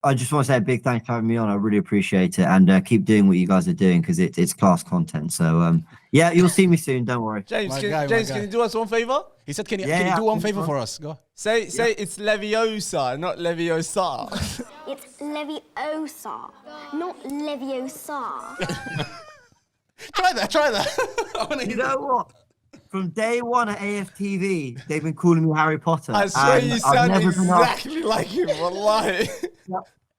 I just want to say a big thanks for having me on. I really appreciate it, and keep doing what you guys are doing because it's class content. So yeah, you'll see me soon. Don't worry. James, can you do us one favor? He said, can you do one favor for us? Go. Say it's Leviosa, not Leviosa. It's Leviosa, not Leviosa. Try that. You know what? From day one at AFTV, they've been calling me Harry Potter. I swear you sound exactly like him, wallahi.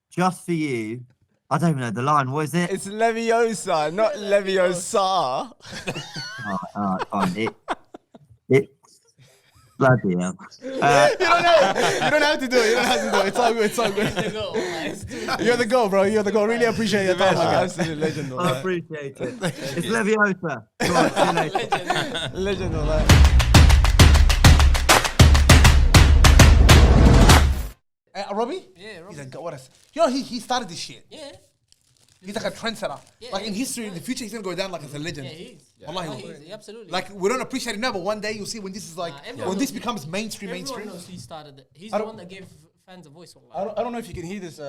Just for you. I don't even know the line. What is it? It's Leviosa, not Leviosa. All right, fine. It. Bloody hell. You don't have to do it. It's all good. It's all good. You're the goal, bro. You're the goal. Really appreciate your time. Absolute legend. I appreciate it. It's Leviosa. Go on, see you later. Legend. Robbie? Yeah, Robbie. He's a god. You know, he started this shit. Yeah. He's like a trendsetter. Yeah, like in history, in the future, he's gonna go down like as a legend. Yeah, he is. Wallahi. Absolutely. Like we don't appreciate it now, but one day you'll see when this is like when this becomes mainstream. Everyone knows he started it. He's the one that gave fans a voice. I don't know if you can hear this,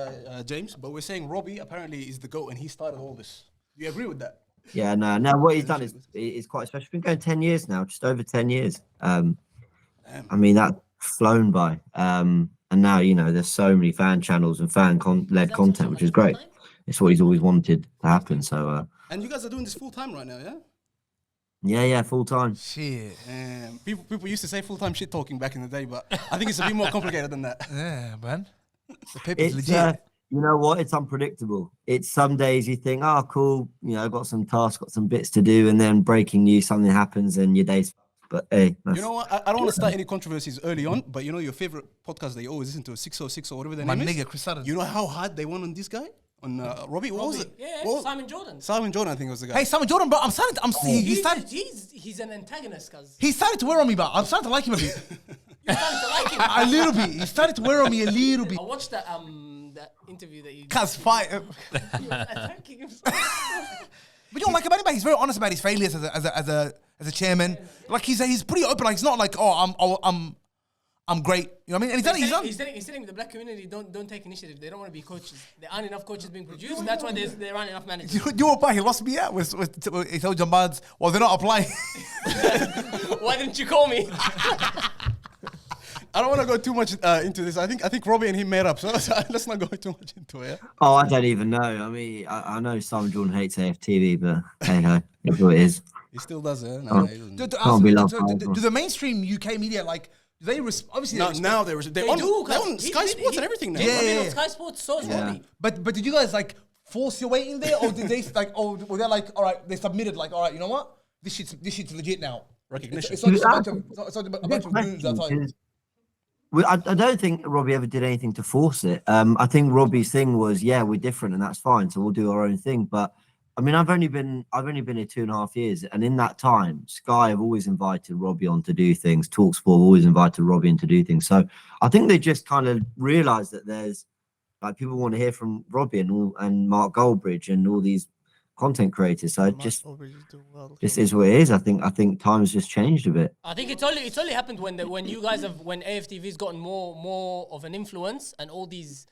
James, but we're saying Robbie apparently is the GOAT and he started all this. Do you agree with that? Yeah, no. What he's done is quite special. It's been going 10 years now, just over 10 years. I mean, that's flown by. And now, you know, there's so many fan channels and fan-led content, which is great. It's what he's always wanted to happen. So, and you guys are doing this full time right now, yeah? Yeah, full time. Shit. People used to say full time shit talking back in the day, but I think it's a bit more complicated than that. Yeah, man. The paper's legit. You know what? It's unpredictable. It's some days you think, oh, cool, you know, got some tasks, got some bits to do, and then breaking news, something happens, and your day's. But hey, you know what? I don't want to start any controversies early on, but you know your favorite podcast that you always listen to, 606 or whatever their name is. My nigga, Chris Adams. You know how hard they won on this guy? On Robbie? What was it? Yeah, Simon Jordan. Simon Jordan, I think was the guy. Hey, Simon Jordan, bro, He's an antagonist, cuz. He started to wear on me, but I'm starting to like him a bit. You started to like him? A little bit. He started to wear on me a little bit. I watched that interview that you Cuz fight. attacking himself. We don't like him anyway. He's very honest about his failures as a chairman. Like he's pretty open. Like he's not like, I'm great. You know what I mean? And he's telling the black community don't take initiative. They don't want to be coaches. There aren't enough coaches being produced. And that's why there aren't enough managers. You know what? He lost me out with he told Jambads, well, they're not applying. Why didn't you call me? I don't want to go too much into this. I think Robbie and him made up, so let's not go too much into it. Yeah? Oh, I don't even know. I mean, I know Simon Jordan hates AFTV, but hey ho, it's what it is. He still does it. No, do the mainstream UK media like? They obviously now they're on Sky Sports and everything now. Yeah. On Sky Sports, so is Robbie. But did you guys like force your way in there, or did they like? Or were they like, all right, they submitted like, all right, you know what? This shit's legit now. Recognition. It's not just a bunch of dudes outside. I don't think Robbie ever did anything to force it. I think Robbie's thing was, yeah, we're different and that's fine, so we'll do our own thing. But I mean, I've only been here 2.5 years, and in that time, Sky have always invited Robbie on to do things. TalkSport always invited Robbie in to do things. So I think they just kind of realised that there's like people want to hear from Robbie and Mark Goldbridge and all these content creators. So just is what it is. I think time's just changed a bit. I think it's only happened when AFTV's gotten more of an influence, and all these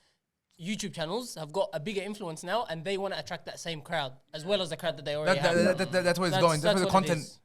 YouTube channels have got a bigger influence now, and they want to attract that same crowd as well as the crowd that they already have. That's where it's going. That's where the content.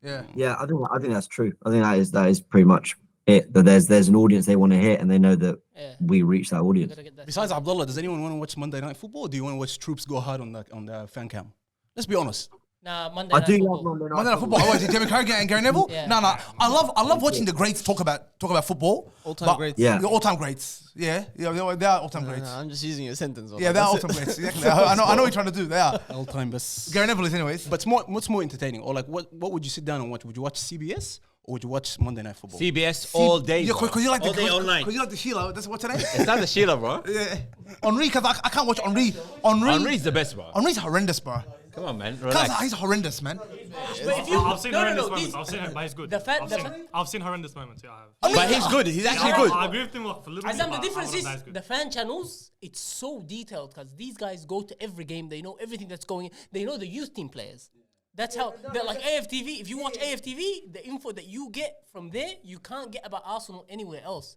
Yeah, I think that's true. I think that is pretty much it. That there's an audience they want to hit, and they know that we reach that audience. Besides Abdullah, does anyone want to watch Monday Night Football? Or do you want to watch Troops go hard on the fan cam? Let's be honest. Nah, Monday Night Football. Monday Night Football. Oh, Jamie Carragher and Gary Neville? Yeah. No. I love watching the greats talk about football. All-time greats. Yeah. The all-time greats. Yeah, they are all-time greats. I'm just using a sentence. Yeah, they're all-time greats. Exactly. I know what you're trying to do. They are. All-time best. Gary Neville is anyways. But what's more entertaining? Or like, what would you sit down and watch? Would you watch CBS? Or would you watch Monday Night Football? CBS all day. Yeah, because you like all day online. Because you like the Sheila. That's what's her name? It's not the Sheila, bro. Yeah. Henri, because I can't watch Henri. Henri's the best, bro. Henri's horrendous, bro. Come on, man. Relax. He's horrendous, man. I've seen horrendous moments. I've seen it, but he's good. I've seen horrendous moments. Yeah, I have. But he's good. He's actually good. I agree with him for a little bit. The difference is the fan channels. It's so detailed because these guys go to every game. They know everything that's going. They know the youth team players. That's how they're like AFTV. If you watch AFTV, the info that you get from there, you can't get about Arsenal anywhere else.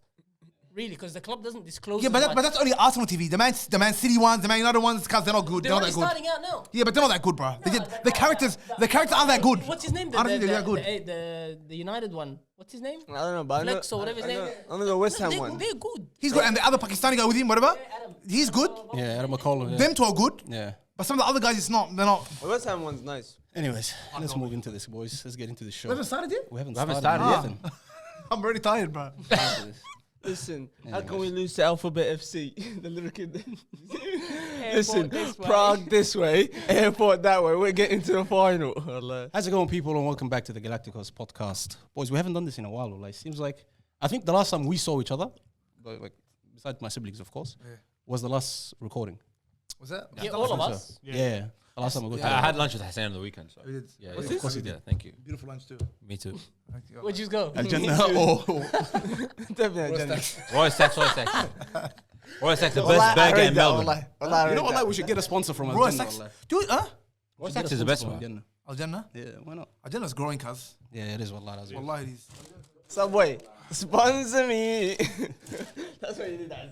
Really, because the club doesn't disclose. Yeah, but that's only Arsenal TV. The Man City ones, the Man United ones, because they're not good. They're not only that good. starting out now. Yeah, but they're not that good, bro. The characters aren't that good. What's his name? I don't think they're that good. The United one. What's his name? I don't know, but Flex or whatever his name. I know the West Ham one. They're good. He's good, and the other Pakistani guy with him, whatever. He's good. Yeah, Adam McCollum. Yeah. Them two are good. Yeah. But some of the other guys, it's not. They're not. The West Ham one's nice. Anyways, let's move into this, boys. Let's get into the show. We haven't started yet. We haven't started started yet. yet. I'm already tired, bro. Listen, how can we lose to Alphabet FC? The little kid. Listen, Prague this way, Airport that way. We're getting to the final. How's it going, people, and welcome back to the Galacticoz podcast. Boys, we haven't done this in a while. Like, seems like I think the last time we saw each other, like besides my siblings, of course, was the last recording. Was that? Yeah, all of us. Yeah. The last time we got I had lunch with Hassan on the weekend. So. We did. Yeah, What's of this? course he did. Thank you. Beautiful lunch too. Me too. Where'd you go? Definitely Agenda. Roy Sachs, the best burger in Melbourne. You know what? Like, we should get a sponsor from Roy Al Sachs. Jannah. Dude, huh? Roy Sachs is the best one. Al Jannah? Yeah, why not? Al Jannah's growing, cuz. Yeah, it is. Wallah, that's Wallahi, it is. Subway, sponsor me. That's what you did that.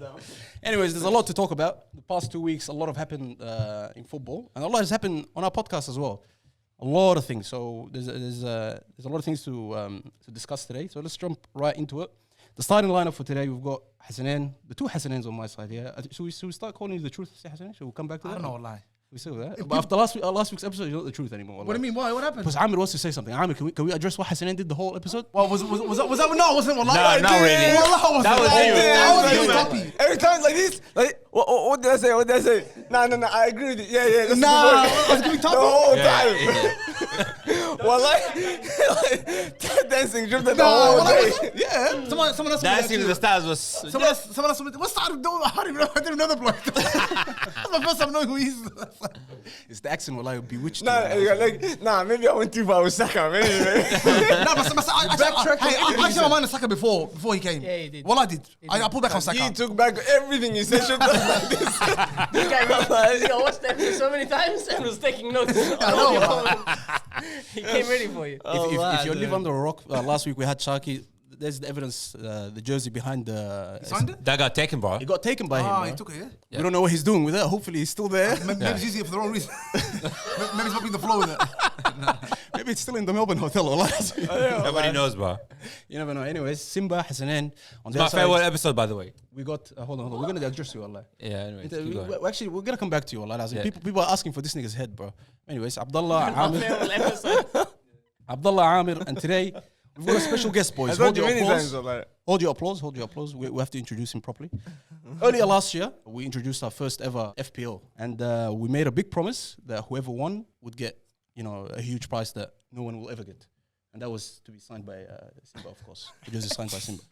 Anyways, there's a lot to talk about. The past 2 weeks, a lot have happened in football, and a lot has happened on our podcast as well. A lot of things. So there's a lot of things to discuss today. So let's jump right into it. The starting lineup for today, we've got Hassanin, the two Hassanins on my side here. Should we start calling you the truth, Hassanin? Should we come back to that? I don't know, wallahi. We say that. But after last week's episode, you're not the truth anymore. What do you mean? Why? What happened? Because Amir wants to say something. Amir, can we address what Hassanin did the whole episode? Well, was that? No, it wasn't. Wallahi. No, not really. Wallahi, That was you. That was you, Toppy. Every time it's like this, like what did I say? What did I say? No, I agree with you. Yeah. Nah, I was giving the Toppy. whole time. Well, like dancing, drift the whole day. Yeah. Someone else. Dancing with the stars was. Someone else. What started doing? I didn't know the bloke. That's my first time knowing who he is. It's the accent will bewitched you. Nah, maybe I went too far with Saka. Maybe. No, but I changed my mind on Saka before he came. Yeah, he did. Well, I did. I pulled back on Saka. He took back everything he said. Should like this. I watched the episode so many times and was taking notes. He came ready for you. If you live under a rock, last week we had Sharky. There's the evidence, the jersey behind the. Signed it? That got taken, bro. It got taken by him. Ah, bro. he took it, We don't know what he's doing with it. Hopefully he's still there. Maybe he's using it for the wrong reason. Maybe he's mopping the floor with it. Maybe it's still in the Melbourne hotel. Or Nobody knows, bro. You never know. Anyways, Simba, Hassanin. On It's my favorite episode, by the way. We got, hold on. We're going to address you, Allah. Yeah, anyway. Actually, we're going to come back to you, Allah. Yeah. People are asking for this nigga's head, bro. Anyways, Abdullah Amir. Farewell episode. Abdullah Amir. And today, we've got a special guest, boys. Hold your applause. Hold your applause. We have to introduce him properly. Earlier last year, we introduced our first ever FPL. And we made a big promise that whoever won would get, a huge prize that no one will ever get. And that was to be signed by Simba, of course. It was signed by Simba.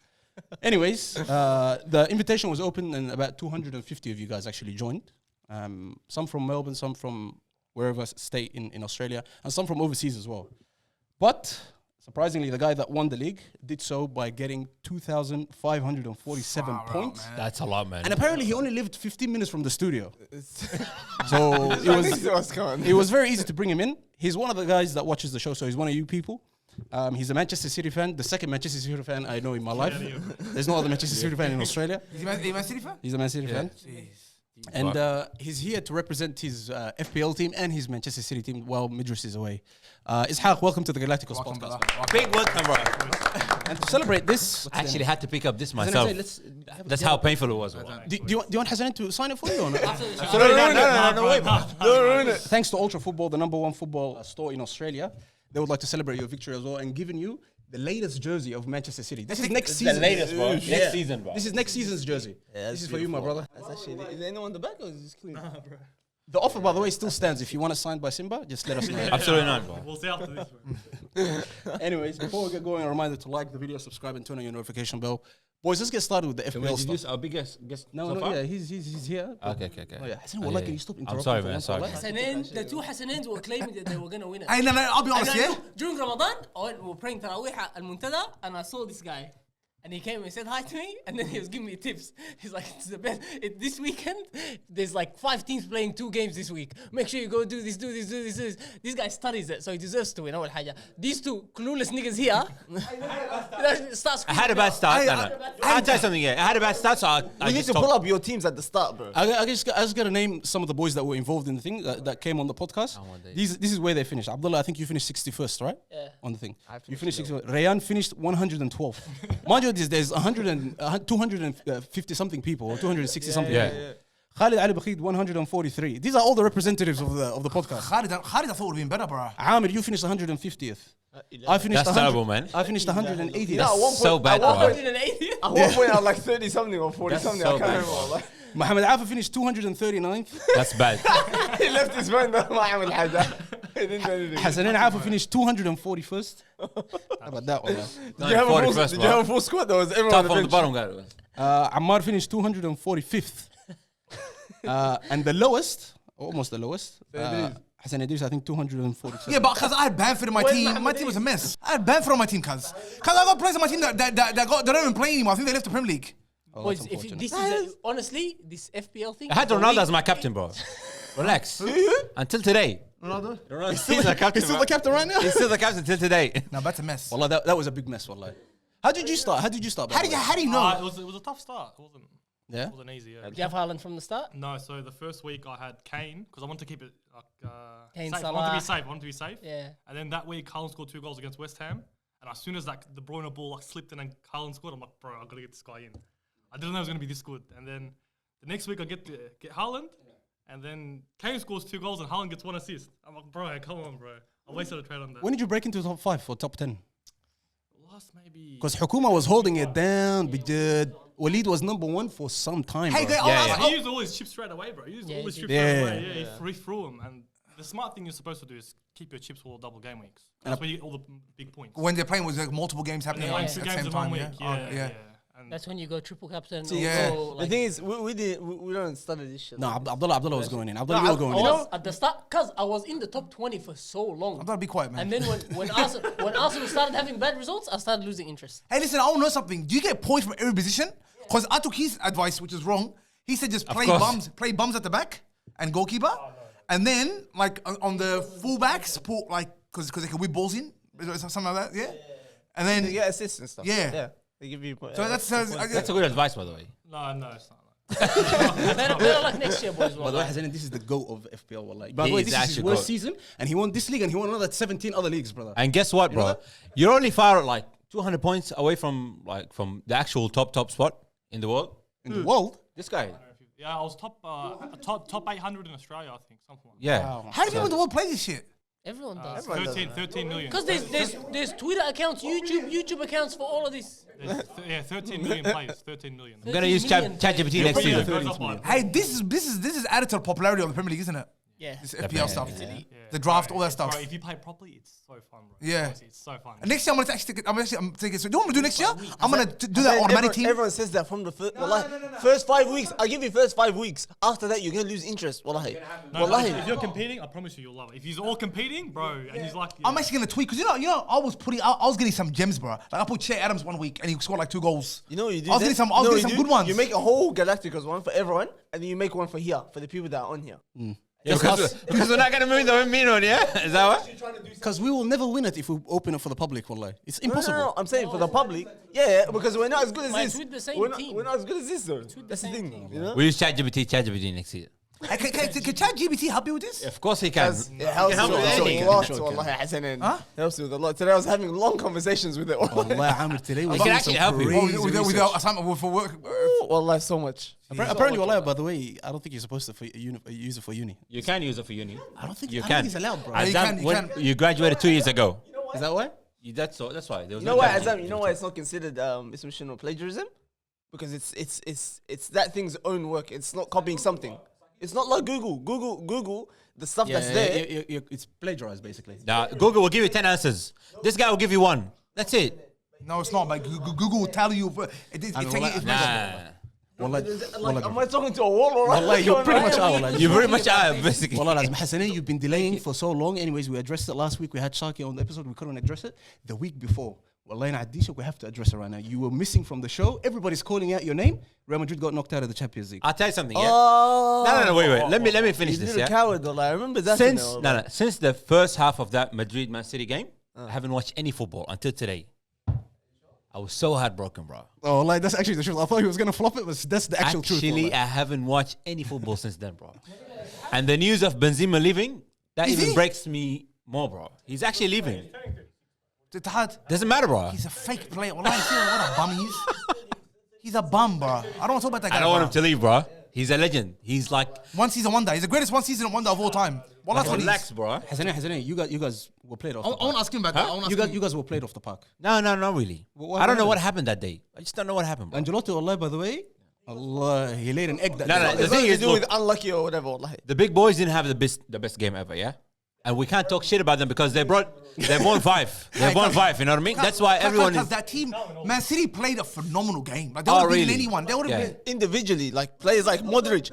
Anyways, the invitation was open and about 250 of you guys actually joined. Some from Melbourne, some from wherever state in Australia, and some from overseas as well. But surprisingly, the guy that won the league did so by getting 2,547 points. That's a lot, man. And apparently he only lived 15 minutes from the studio. So it was very easy to bring him in. He's one of the guys that watches the show, so he's one of you people. He's a Manchester City fan, the second Manchester City fan I know in my life. There's no other Manchester City fan in Australia. Is he a Man City fan? He's a Man City fan. And he's here to represent his FPL team and his Manchester City team while Midris is away. Ishak, welcome to the Galacticoz podcast. Big welcome, bro. And to celebrate this, I actually had to pick up this myself. That's how painful it was. Do you want Hassan to sign it for you or not? No, wait, bro. Don't ruin it. Thanks to Ultra Football, the number one football store in Australia, they would like to celebrate your victory as well and giving you the latest jersey of Manchester City. This is next season. The latest, bro. Next season, bro. This is next season's jersey. This is for you, my brother. That's actually. Is there anyone on the back or is this clean? Nah, bro. The offer, by the way, still stands. If you want it signed by Simba, just let us know. Absolutely not, bro. We'll see after this, bro. Anyways, before we get going, a reminder to like the video, subscribe, and turn on your notification bell. Boys, let's get started with the Can we FPL introduce stuff. our biggest guest No, so far? yeah, he's here. Okay. Oh, yeah. Hassan, can you stop interrupting? I'm sorry, for man. once, Sorry. wallah? Hassanin, the two Hassanins were claiming that they were going to win it. No, I'll be honest, And yeah? during Ramadan, we were praying Taraweeh at Al Muntada, and I saw this guy. And he came and said hi to me, and then he was giving me tips. He's like, it's the best. This weekend, there's like 5 teams playing 2 games this week. Make sure you go do this, do this, do this, do this. This guy studies it, so he deserves to win. These 2 clueless niggas here. I had a bad start. I'll tell you something here. I had a bad start, so we need to pull up your teams at the start, bro. I just gotta name some of the boys that were involved in the thing that came on the podcast. This is where they finished. Abdullah, I think you finished 61st, right? Yeah. On the thing. You finished 61st. Rayan finished 112th. Mind you, there's 250 something people or 260 something. Yeah. Khalid Ali Bakhid 143. These are all the representatives of the podcast. Khalid, I thought would have been better, bro. Amir, you finished 150th. I finished. That's terrible, man. I finished 180th. That's so bad, bro. 180. At one point, I was like 30 something or 40 something. so I can't bad. remember. Muhammad Afa finished 239th. That's bad. He left his phone there. ما عمل حاجة. He didn't do anything. Hassanin Afa finished 241st. How about that one? Did you have a full squad? There was everyone Top on the from the bench. bottom, guy. Ammar finished 245th. And the lowest, almost the lowest, Hassan Idris, I think 247. Yeah, but because I had Bamford in my team, my team was a mess. I had Bamford on my team, cuz I got players on my team that don't even play anymore. I think they left the Premier League. Boys, this is honestly this FPL thing. I had Ronaldo as my captain, bro. Relax. Until today. Ronaldo? He's still the captain. He's still the captain right now? He's still the captain until today. No, that's a mess. Wallah, that was a big mess, wallah. How did you start? By the way? How do you know? It was a tough start. Yeah? It wasn't easy, yeah. Did you have Haaland from the start? No, so the first week I had Kane, because I wanted to keep it Kane, safe. I Salah. wanted to be safe. Yeah. And then that week, Haaland scored 2 goals against West Ham. And as soon as that De Bruyne ball slipped in and Haaland scored, I'm like, bro, I gotta get this guy in. I didn't know it was gonna be this good. And then the next week I get Haaland, and then Kane scores 2 goals and Haaland gets 1 assist. I'm like, bro, come on, bro. I wasted a trade on that. When did you break into the top 5 or top 10? Last maybe. Because Hukuma was holding it down. Walid was number 1 for some time. Hey, bro. He used all his chips straight away, bro. He used all his chips straight away. Yeah, he threw them. And the smart thing you're supposed to do is keep your chips for double game weeks. That's where you get all the big points. When they're playing with like multiple games happening Yeah, at 2 the games same in time. 1 week. Yeah. And That's when you go triple captain. Yeah. The thing is, we don't study this shit. No, Abdullah was going in. Abdullah, you were going I in. was at the start, cause I was in the top 20 for so long. I'm gonna be quiet, man. And then when Arsenal started having bad results, I started losing interest. Hey, listen, I want to know something. Do you get points from every position? Because I took his advice, which is wrong. He said just play bums at the back and goalkeeper, and then like on the fullbacks, put like because they can whip balls in, something like that. Yeah, and then You get assists and stuff. Yeah. They give you points. so that's That's a good advice, by the way. no, it's not. Better luck next year, boys. By the way, Hassan, this is the GOAT of FPL. Wallah. By He the way, is this is his actually worst GOAT. season, and he won this league, and he won another 17 other leagues, brother. And guess what, You know bro? that? You're only far like 200 points away from the actual top spot in the world. In the world, This guy. Yeah, I was top 800 in Australia, I think. Something like Yeah. how do people in the world play this shit? Everyone does. that. 13 million. Because there's Twitter accounts, YouTube accounts for all of this. 13 million players. 13 million. I'm gonna use 13 million ChatGPT next Yeah, season. it goes up by- Hey, this is added to the popularity of the Premier League, isn't it? Yeah. This FPL stuff, the draft, all that stuff. Bro, if you play properly, it's so fun, bro. Yeah. Honestly, it's so fun. And next year I'm gonna take it. So do you want me to do next year? I'm gonna do that automatic team. Everyone says that from the first 5 weeks. I'll give you first 5 weeks. After that, you're gonna lose interest. Wallahi. No, Wallahi. if you're competing, I promise you, you'll love it. If he's all competing, bro, and he's like, I'm actually gonna tweet because you know I was getting some gems, bro. Like I put Che Adams 1 week and he scored like 2 goals. You know what you do? I was then? getting some You know what some you good do? ones. You make a whole Galacticoz one for everyone, and then you make one for here, for the people that are on here. Yeah, because we're not gonna move the main one, yeah? Is that what? because we will never win it if we open it for the public. Wallah, it's impossible. No, I'm saying for the public. Yeah, because we're not as good as Might this. tweet the same We're not, team. we're not as good as this, though. Tweet the That's the same thing, team. you know? We use ChatGPT next year. Hey, can ChatGPT help you with this? Of course he can. It helps help with with a anything. lot, Sure it wallahi, Hassanin. Huh? Helps with a lot. Today I was having long conversations with it. Wallah, Amir, today we're can doing actually some help you. crazy With research. assignment for work. Wallahi, so much. Apparently, Wallah, by the way, I don't think you're supposed to use it for uni. You can use it for uni. I don't think You I don't can. think it's allowed, bro. Azam, Yeah, you when can. you graduated 2 years ago. Is that why? That's why. There was You know no why, ChatGPT. Azam? You know why it's not considered ism plagiarism? Because it's that thing's own work. It's not copying something. It's not like Google. Google the stuff that's there. It's plagiarized, basically. Nah, Google will give you 10 answers. This guy will give you 1. That's it. No, it's not. But Google will tell you. It's Nah. Wallah, Like, am I talking to a wall or Wallah, you're pretty much out. Wallah. You very much are, basically. Wallah, Lazim Hassanin, you've been delaying for so long. Anyways, we addressed it last week. We had Sharky on the episode. We couldn't address it. The week before, Wallahi, we have to address it right now. You were missing from the show. Everybody's calling out your name. Real Madrid got knocked out of the Champions League. I'll tell you something. Yeah. Oh, No, wait. Let me finish he's this. a Yeah. coward, though. Like, I remember that. Since the first half of that Madrid Man City game, I haven't watched any football until today. I was so heartbroken, bro. Oh, like that's actually the truth. I thought he was gonna flop it, but that's the actual truth. Actually, I haven't watched any football since then, bro. And the news of Benzema leaving, that even breaks me more, bro. He's actually leaving. Doesn't matter, bro. He's a fake player. Wallahi, see what a bum he is. He's a bum, bro. I don't want to talk about that guy. I don't want him to leave, bro. He's a legend. He's like one season wonder. He's the greatest one season wonder of all time. Well, that's what relax, bro. Hasn't you guys were played off. I want to ask him about that. You guys were played off the park. No, not really. I don't know what happened that day. I just don't know what happened, bro. Ancelotti, Allah, by the way, Allah, he laid an egg that No, day. the thing is, with unlucky or whatever. Like. The big boys didn't have the best game ever, yeah? And we can't talk shit about them because they've won 5. They've won 5, you know what I mean? That's why everyone is... that team, Man City played a phenomenal game. Like, they would have beaten anyone. They would have been... Individually, like players like Modric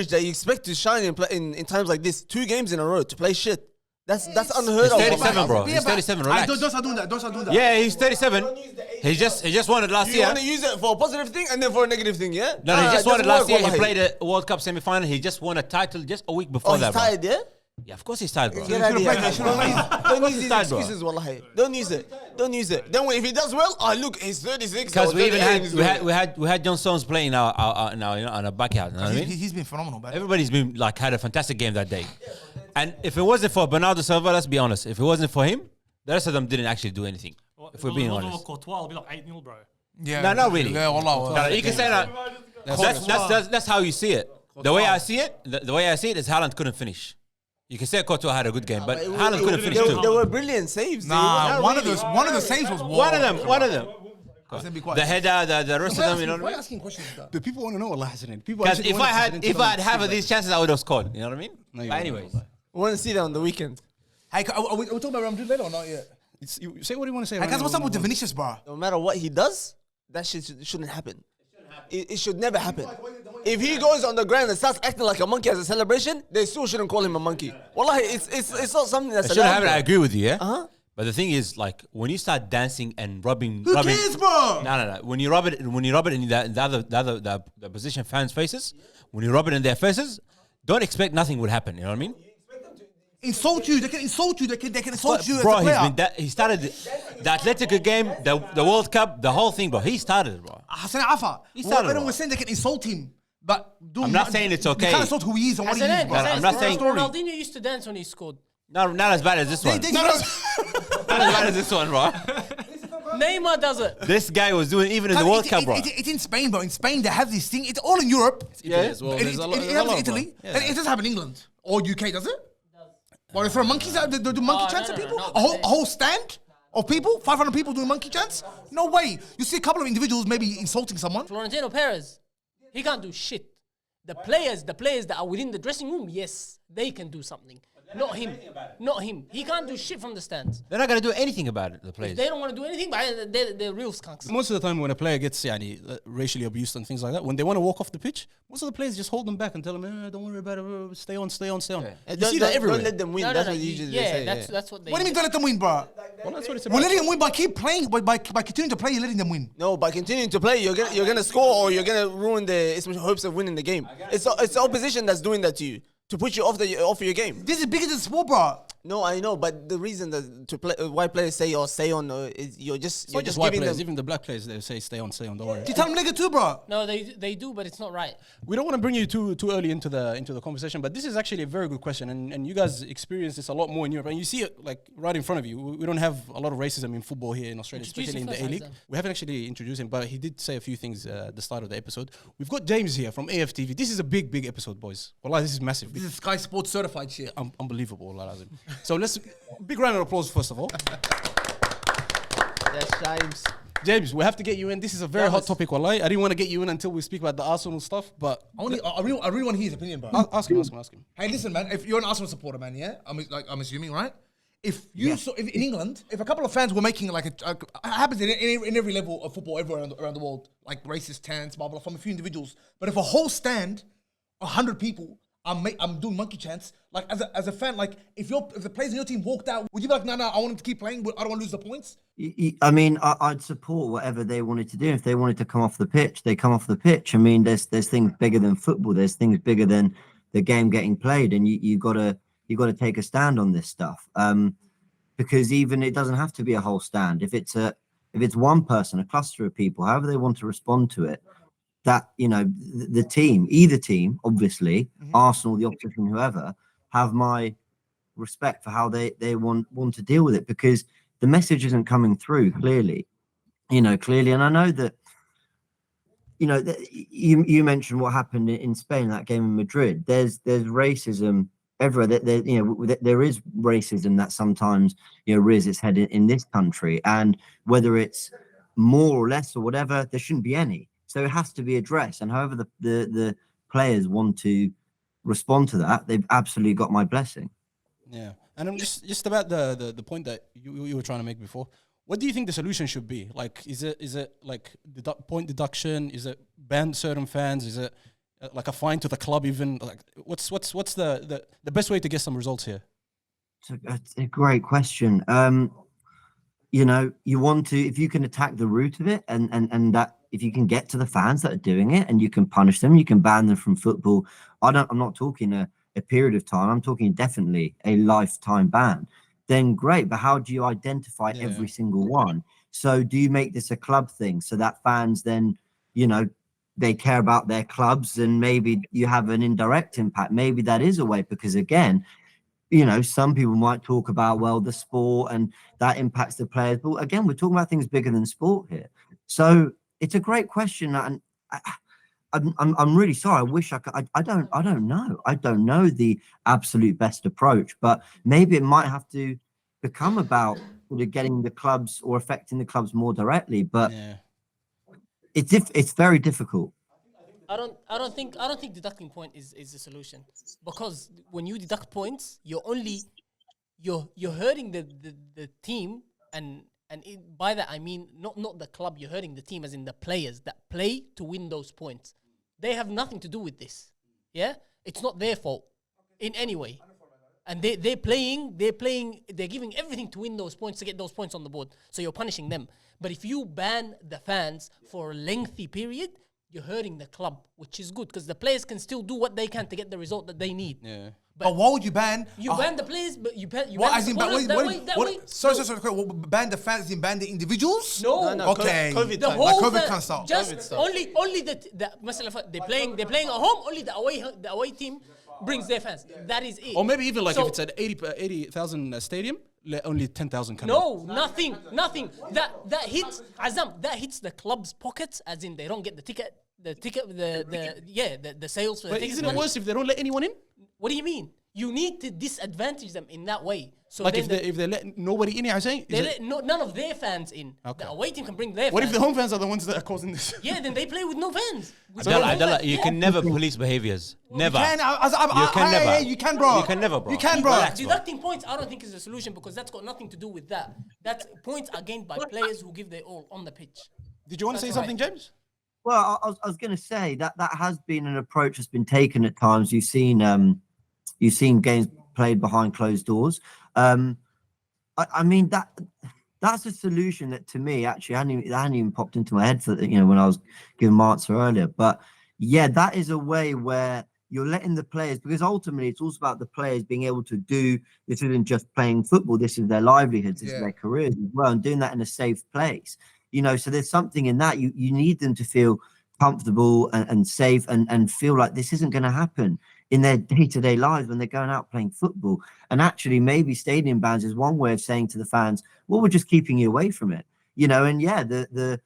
that you expect to shine in times like this, 2 games in a row to play shit. That's unheard of. He's 37, bro. He's 37, relax. Don't start doing that. Yeah, he's 37. He just won it last year. You want to use it for a positive thing and then for a negative thing, yeah? No, he just won it last year. He played a World Cup semi-final. He just won a title just a week before that, bro. He's tired, yeah? Yeah, of course he's tired, bro. Don't use these excuses, wallahi. Don't use it. Then if he does well, look, he's 36. Because we had John Stones playing now on our backyard. You know what I mean? He's been phenomenal, man. Everybody's been had a fantastic game that day. And if it wasn't for Bernardo Silva, let's be honest. If it wasn't for him, the rest of them didn't actually do anything. If we're being honest. Courtois will be like 8-0, bro. Yeah. No, not really. Yeah, You can say that. That's how you see it. The way I see it is Haaland couldn't finish. You can say Courtois had a good game, but Haaland couldn't finish too. There were brilliant saves. Nah, one of the saves was one of them. The header, the rest of them, you know what I mean? Asking questions? The people want to know what Hassan. Because if I had half of these chances, I would have scored. You know what I mean? No, but anyways, we want to see that on the weekend. Hey, are we talking about Real Madrid later or not yet? Say what you want to say. Hey, guys, what's up with the Vinicius, bro? No matter what he does, that shit shouldn't happen. It should never happen. If he goes on the ground and starts acting like a monkey as a celebration, they still shouldn't call him a monkey. Wallahi, it's not something that's... It shouldn't happen. I agree with you, yeah? But the thing is, like, when you start dancing and rubbing... Who cares, bro? No. When you rub it in the opposition fans' faces, when you rub it in their faces, don't expect nothing would happen, you know what I mean? Insult you. They can insult you. They can insult you bro, as a player. he started the Atletico game, the World Cup, the whole thing, bro. He started it, bro. Hassan Afa. When we're saying they can insult him, but I'm not saying it's okay. They can't insult who he is and what he is, bro. I'm not saying... Ronaldo used to dance when he scored. Not as bad as this one. Not as bad as this one, bro. Neymar does it. This guy was doing even in the World Cup, bro. It's in Spain, bro. In Spain, they have this thing. It's all in Europe. Yeah, as well. It happens in Italy. And it doesn't happen in England or UK, does it? Well, they throw monkeys out, they do monkey chants at people? A whole stand of people? 500 people doing monkey chants? No way. You see a couple of individuals maybe insulting someone. Florentino Perez, he can't do shit. The players that are within the dressing room, yes, they can do something. Not him. He can't do shit from the stands. They're not going to do anything about it, the players. They don't want to do anything, but they're real skunks. Most of the time when a player gets racially abused and things like that, when they want to walk off the pitch, most of the players just hold them back and tell them, don't worry about it, stay on. Yeah. You see that everywhere. Don't let them win. That's what usually they say. That's what they... What do you mean don't let them win, bro? Well, that's what it's We're about. letting them win by keep playing, by continuing to play, you're letting them win. No, by continuing to play, you're gonna score or you're gonna ruin the hopes of winning the game. It's the opposition that's doing that to you. To put you off your game. This is bigger than sport, bro. No, I know, but the reason why players say or stay on is you're just white giving players, them. even the black players, they say stay on, don't worry. You tell them nigga too, bro. No, they do, but it's not right. We don't want to bring you too early into the conversation, but this is actually a very good question, and you guys experience this a lot more in Europe, and you see it like right in front of you. We don't have a lot of racism in football here in Australia, especially in the A-League. We haven't actually introduced him, but he did say a few things at the start of the episode. We've got James here from AFTV. This is a big episode, boys. Wallah, this is massive. This is Sky Sports certified shit. Unbelievable. So let's big round of applause first of all. Yes, James, we have to get you in. This is a very hot topic, wallahi. I didn't want to get you in until we speak about the Arsenal stuff, but I really want to hear his opinion, bro. ask him. Hey, listen, man. If you're an Arsenal supporter, man, yeah, I'm assuming, right? If you saw, if in England, if a couple of fans were making like it happens in every level of football everywhere around the world, like racist chants, blah blah, from a few individuals. But if a whole stand, 100 people I'm doing monkey chants. Like as a fan, like if the players in your team walked out, would you be like, no, I want them to keep playing, but I don't want to lose the points? I mean, I'd support whatever they wanted to do. If they wanted to come off the pitch, they come off the pitch. I mean, there's things bigger than football. There's things bigger than the game getting played, and you gotta take a stand on this stuff. Because even it doesn't have to be a whole stand. If it's one person, a cluster of people, however they want to respond to it, that the team, either team, obviously, Arsenal, the opposition, whoever, have my respect for how they want to deal with it, because the message isn't coming through clearly. And I know that you mentioned what happened in Spain, that game in Madrid. There's racism everywhere. There is racism that sometimes rears its head in this country, and whether it's more or less or whatever, there shouldn't be any. So it has to be addressed, and however the players want to respond to that, they've absolutely got my blessing. Yeah, and I'm just about the point that you were trying to make before. What do you think the solution should be? Like, is it like point deduction? Is it ban certain fans? Is it like a fine to the club? Even like what's the best way to get some results here? It's a great question. You want to, if you can attack the root of it, and that if you can get to the fans that are doing it, and you can punish them, you can ban them from football. I'm not talking a period of time. I'm talking definitely a lifetime ban. Then great, but how do you identify every single one? So do you make this a club thing so that fans then, they care about their clubs, and maybe you have an indirect impact? Maybe that is a way, because again, some people might talk about, well, the sport and that impacts the players. But again, we're talking about things bigger than sport here. So it's a great question. And I'm really sorry. I wish I could. I don't know. I don't know the absolute best approach, but maybe it might have to become about getting the clubs or affecting the clubs more directly. But it's very difficult. I don't think deducting point is the solution, because when you deduct points, you're hurting the team, and by that I mean not the club. You're hurting the team, as in the players that play to win those points. They have nothing to do with this. Yeah, it's not their fault in any way, and they're giving everything to win those points, to get those points on the board. So you're punishing them. But if you ban the fans for a lengthy period, you're hurting the club, which is good, because the players can still do what they can to get the result that they need. Yeah. But why would you ban? You ban the players, but you ban what, the supporters that way. Sorry. Ban the fans and ban the individuals? No. Okay. COVID kind of just only they're playing at home. Only the away team brings their fans. That is it. Or maybe even like if it's an 80,000 stadium, only 10,000 come. No, nothing. That hits Azam. That hits the club's pockets, as in they don't get the ticket, the sales for the tickets. But isn't it worse if they don't let anyone in? What do you mean? You need to disadvantage them in that way. So like if they let nobody in, I'm saying none of their fans in. Okay. The away team can bring their fans. What if the home fans are the ones that are causing this? Yeah, then they play with no fans. Abdallah, you can never police behaviors. Never. You can never. You can, bro. You can never, bro. You can, bro. Deducting points, I don't think is the solution, because that's got nothing to do with that. That points are gained by players who give their all on the pitch. Did you want to say something, James? Well, I was going to say that has been an approach that's been taken at times. You've seen games played behind closed doors. I mean that's a solution that, to me, actually hadn't even popped into my head when I was giving my answer earlier. But yeah, that is a way where you're letting the players, because ultimately it's also about the players being able to do, this isn't just playing football, this is their livelihoods, this is their careers as well, and doing that in a safe place. So there's something in that. You need them to feel comfortable and safe and feel like this isn't going to happen in their day-to-day lives when they're going out playing football. And actually, maybe stadium bans is one way of saying to the fans, well, we're just keeping you away from it. And yeah, the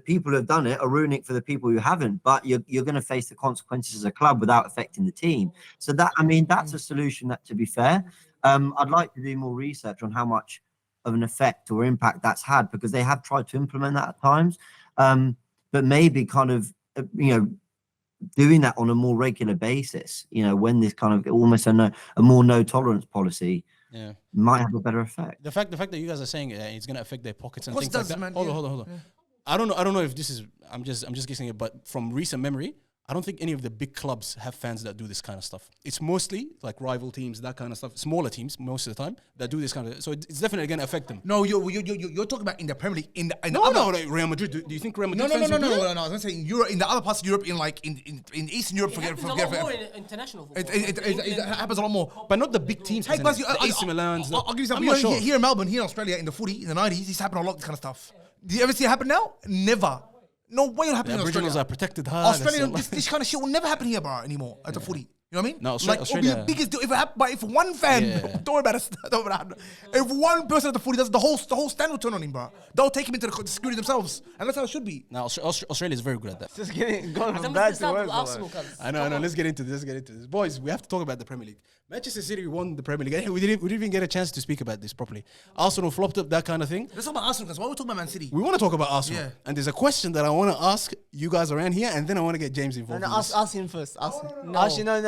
people who have done it are ruining it for the people who haven't, but you're going to face the consequences as a club without affecting the team. So that's a solution that, to be fair, I'd like to do more research on how much of an effect or impact that's had, because they have tried to implement that at times. But maybe kind of, doing that on a more regular basis, when this kind of almost a more no tolerance policy might have a better effect. The fact that you guys are saying it's going to affect their pockets and things like that. Hold on. I don't know if this is, I'm just guessing it, but from recent memory, I don't think any of the big clubs have fans that do this kind of stuff. It's mostly like rival teams, that kind of stuff. Smaller teams most of the time that do this kind of. So it's definitely going to affect them. No, you're talking about in the Premier League. In the other, like Real Madrid. Do you think Real Madrid? No. I was saying Europe, in the other parts of Europe, in Eastern Europe. It happens a lot more in international football. It happens a lot more. But not the big teams. Hey, plus, AC Milan. I'll give you something. Here in Melbourne, here in Australia, in the footy, in the 90s, this happened a lot. This kind of stuff. Do you ever see it happen now? Never. No way it'll happen in Australia. Aboriginals are protected hard. Australia, this kind of shit will never happen here, bro, anymore at the footy. You know what I mean? No, Australia. It'll be the biggest deal if it happened. But if one fan, don't worry about it. Don't worry about it. If one person at the footy does, the whole stand will turn on him, bro. They'll take him into the security themselves, and that's how it should be. Now Australia is very good at that. Just going from bad to worse. Arsenal, I know. Let's get into this. Boys, we have to talk about the Premier League. Manchester City won the Premier League. We didn't even get a chance to speak about this properly. Arsenal flopped up, that kind of thing. Let's talk about Arsenal, because why are we talking about Man City? We want to talk about Arsenal. Yeah. And there's a question that I want to ask you guys around here, and then I want to get James involved. No, ask him first. Ask him. No. Actually, no.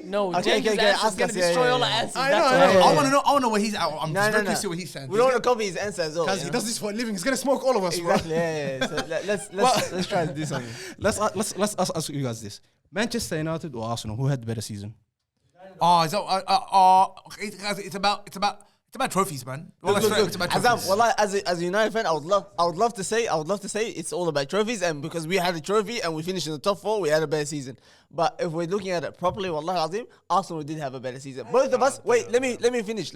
No, Okay, James' answer is going to destroy all the answers. I want to know. I want to know where he's at. I'm very curious to see what he's saying. We don't want to copy his answer as well. Because he does this for a living. He's going to smoke all of us, Exactly. Yeah. So let's try to do something. Let's ask you guys this. Manchester United or Arsenal, who had the better season? It's about trophies, man. Look, It's about trophies. As a United fan, I would love to say it's all about trophies, and because we had a trophy and we finished in the top 4, we had a better season. But if we're looking at it properly, wallahi azim, Arsenal did have a better season. Both of us. Wait, let me finish.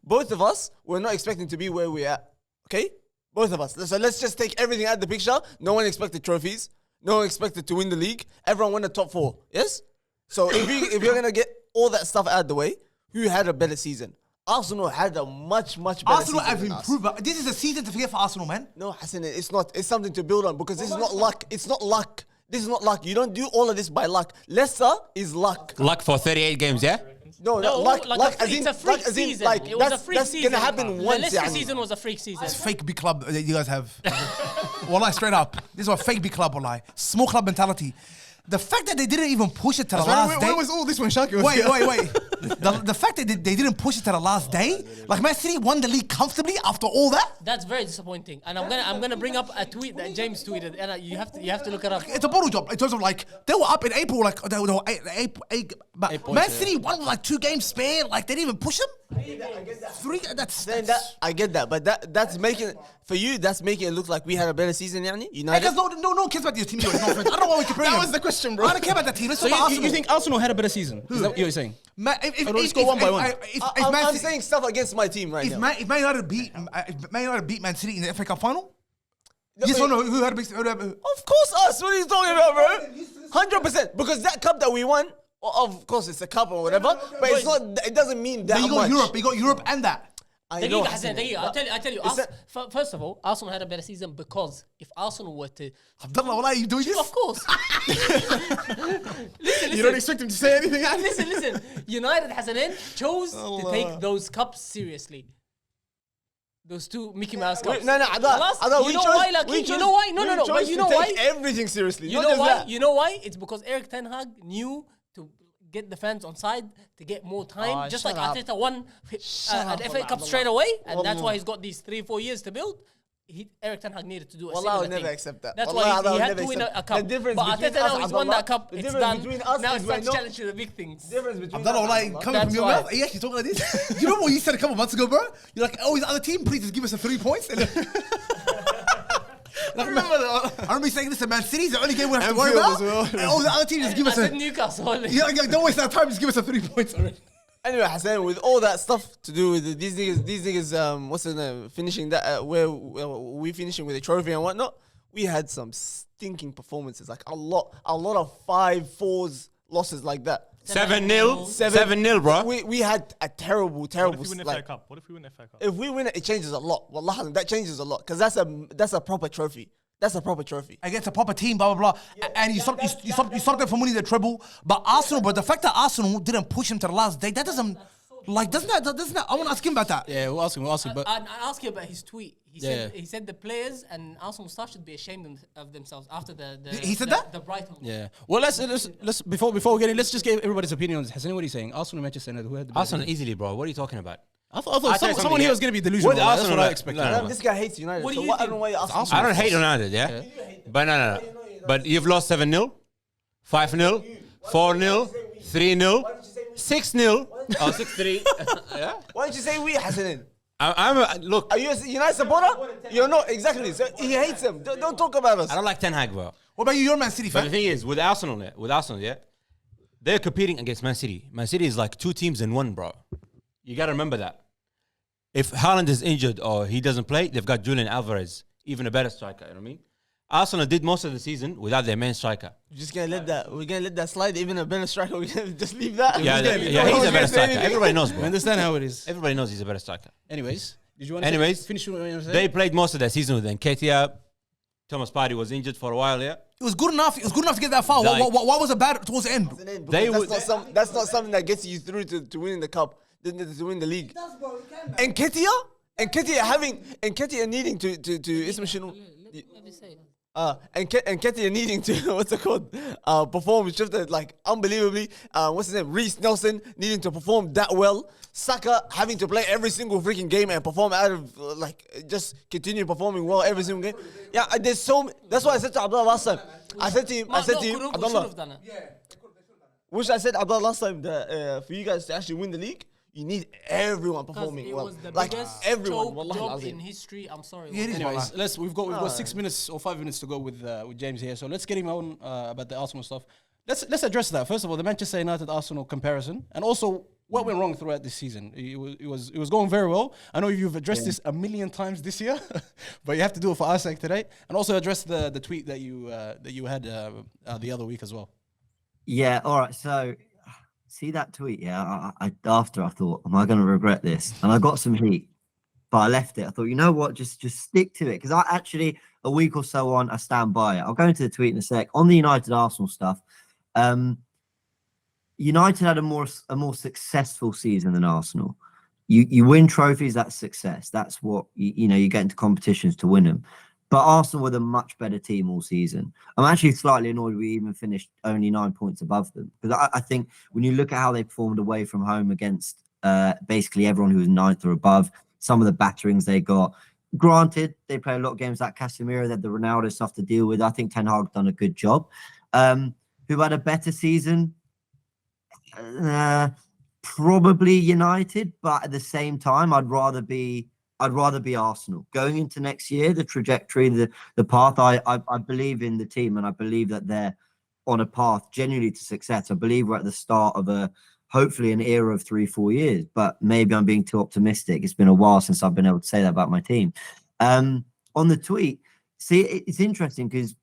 Both of us were not expecting to be where we're at. Okay, both of us. So let's just take everything out of the picture. No one expected trophies. No one expected to win the league. Everyone won the top 4. Yes. So if you're gonna get all that stuff out of the way, who had a better season? Arsenal had a much better Arsenal season have improved. This is a season to forget for Arsenal, man. No, Hassan, it's not. It's something to build on, because this is not luck. It's not luck. This is not luck. You don't do all of this by luck. Leicester is luck. Luck for 38 games, yeah? No, luck as in, it's a freak season. Like, it was a freak that's season. Gonna happen once. The Leicester season was a freak season. It's fake big club that you guys have. Wallahi, straight up. This is a fake big club, wallahi. Small club mentality. The fact that they didn't even push it to the last day. Where was all this when Sharky was Wait. The fact that they didn't push it to the last day, like Man City won the league comfortably after all that. That's very disappointing. And I'm gonna bring up a tweet that James tweeted, and you have to look it up. It's a bottle job in terms of like they were up in April, like they were eight but Man City won with like 2 games spare, like they didn't even push them. I get that. 3. I get that, but that's making it, for you. That's making it look like we had a better season, yani. United. Because no one cares about your team. I don't know why we comparing. That was the question, bro. I don't care about that team. Let's So talk about Arsenal. you think Arsenal had a better season? Is that what you're saying? Let's go one by one. I'm saying stuff against my team right now. If Man United beat Man City in the FA Cup final, yes or no? Who had a big? Of course, us. What are you talking about, bro? 100%. Because that cup that we won, of course, it's a cup or whatever, but it's not. It doesn't mean that much. You got Europe and that. I know. I'll tell you. First of all, Arsenal had a better season because if Arsenal were to, Abdullah, what are you doing this? of course. listen. You don't expect him to say anything? Listen. United Hassanin chose to take those cups seriously. Those 2 Mickey Mouse cups. No, you know why? No. But you know why? Take everything seriously. You know why? You know why? It's because Eric Ten Hag knew to get the fans on side to get more time, just like Arteta won an FA Cup straight away, and that's why he's got these 3-4 years to build. Eric Ten Hag needed to do a similar I would thing. never accept that. That's why he had to win a cup. But Arteta now he's won that cup. It's done. Now it's time to challenge to the big things. Abdullah, coming from your mouth, are you actually talking like this? You remember what you said a couple months ago, bro? You're like, oh, his other team, please just give us a 3 points. I remember saying this to Man City, the only game we have to worry about. Oh, the other team just give us a Newcastle. Don't waste our time, just give us a 3 points already. Anyway, Hassan, with all that stuff to do with these niggas, what's the name? Finishing that, where we finishing with a trophy and whatnot, we had some stinking performances, like a lot of 5-4s losses like that. 7-0, 7-0, bro. We had a terrible. What if we win FA Cup? If we win it, it changes a lot. Wallah, that changes a lot because that's a proper trophy. That's a proper trophy. Against a proper team, blah, blah, blah. Yeah, and you stopped them from winning the treble. But the fact that Arsenal didn't push him to the last day, that doesn't that, I want to ask him about that. Yeah, we'll ask him. But I'll ask you about his tweet. He said the players and Arsenal staff should be ashamed of themselves after he said that? The Brighton. Yeah. Well, let's before we get in, let's just get everybody's opinion on this. Hassan, what are you saying? Arsenal, Manchester United, who had the Arsenal easily, bro. What are you talking about? I thought someone here was going to be delusional. That's what I expected. No, this guy hates United. I don't know why you're asking. I don't hate United, yeah? But no. But you've lost 7-0? 5-0, 4-0, 3-0, 6-0, or 6-3. Yeah. Why don't you say we, Hassanin? Look, Are you a United supporter? You're not, exactly. So he hates him. Don't talk about us. I don't like Ten Hag, bro. What about you? You're a Man City But fan. the thing is, with Arsenal, yeah, they're competing against Man City. Man City is like 2 teams in one, bro. You got to remember that. If Haaland is injured or he doesn't play, they've got Julian Alvarez, even a better striker, you know what I mean? Arsenal did most of the season without their main striker. We're gonna let that slide. Even a better striker, we're gonna just leave that. Yeah, he's a better striker. Everybody knows, We bro. understand how it is. Everybody knows he's a better striker. Anyways, did you want to finish what you were saying? They played most of their season with Nketiah. Thomas Partey was injured for a while, yeah. It was good enough. It was good enough to get that foul. Like- What was it bad towards the end? That's not something that gets you through to winning the cup, to win the league. And Nketiah needing to and Nketiah needing to what's it called? Perform just like unbelievably. What's his name? Reece Nelson needing to perform that well. Saka having to play every single freaking game and perform out of just continue performing well every single game. Yeah, there's so. That's what I said to Abdullah last time. I said to him, Abdullah. Which I said Abdullah last time that for you guys to actually win the league, you need everyone performing well. Like everyone, wallahi job al-azim. in history. I'm sorry. Yeah, it is, Anyways, wallah. we've got 6 minutes or 5 minutes to go with James here. So let's get him on about the Arsenal stuff. Let's address that first of all. The Manchester United Arsenal comparison, and also what went wrong throughout this season. It was going very well. I know you've addressed this a million times this year, but you have to do it for our sake today, and also address the tweet that you had the other week as well. Yeah, all right. So, see that tweet? Yeah, after I thought, am I going to regret this? And I got some heat, but I left it. I thought, you know what? Just stick to it, because I actually a week or so on, I stand by it. I'll go into the tweet in a sec. On the United Arsenal stuff, United had a more successful season than Arsenal. You win trophies, that's success. That's what you get into competitions to win them. But Arsenal were the much better team all season. I'm actually slightly annoyed we even finished only 9 points above them, because I think when you look at how they performed away from home against basically everyone who was ninth or above, some of the batterings they got. Granted, they play a lot of games like Casemiro, they had the Ronaldo stuff to deal with. I think Ten Hag done a good job. Who had a better season? Probably United, but at the same time, I'd rather be Arsenal going into next year. The trajectory, the path. I believe in the team, and I believe that they're on a path genuinely to success. I believe we're at the start of hopefully an era of 3-4 years. But maybe I'm being too optimistic. It's been a while since I've been able to say that about my team. On the tweet, see, it's interesting because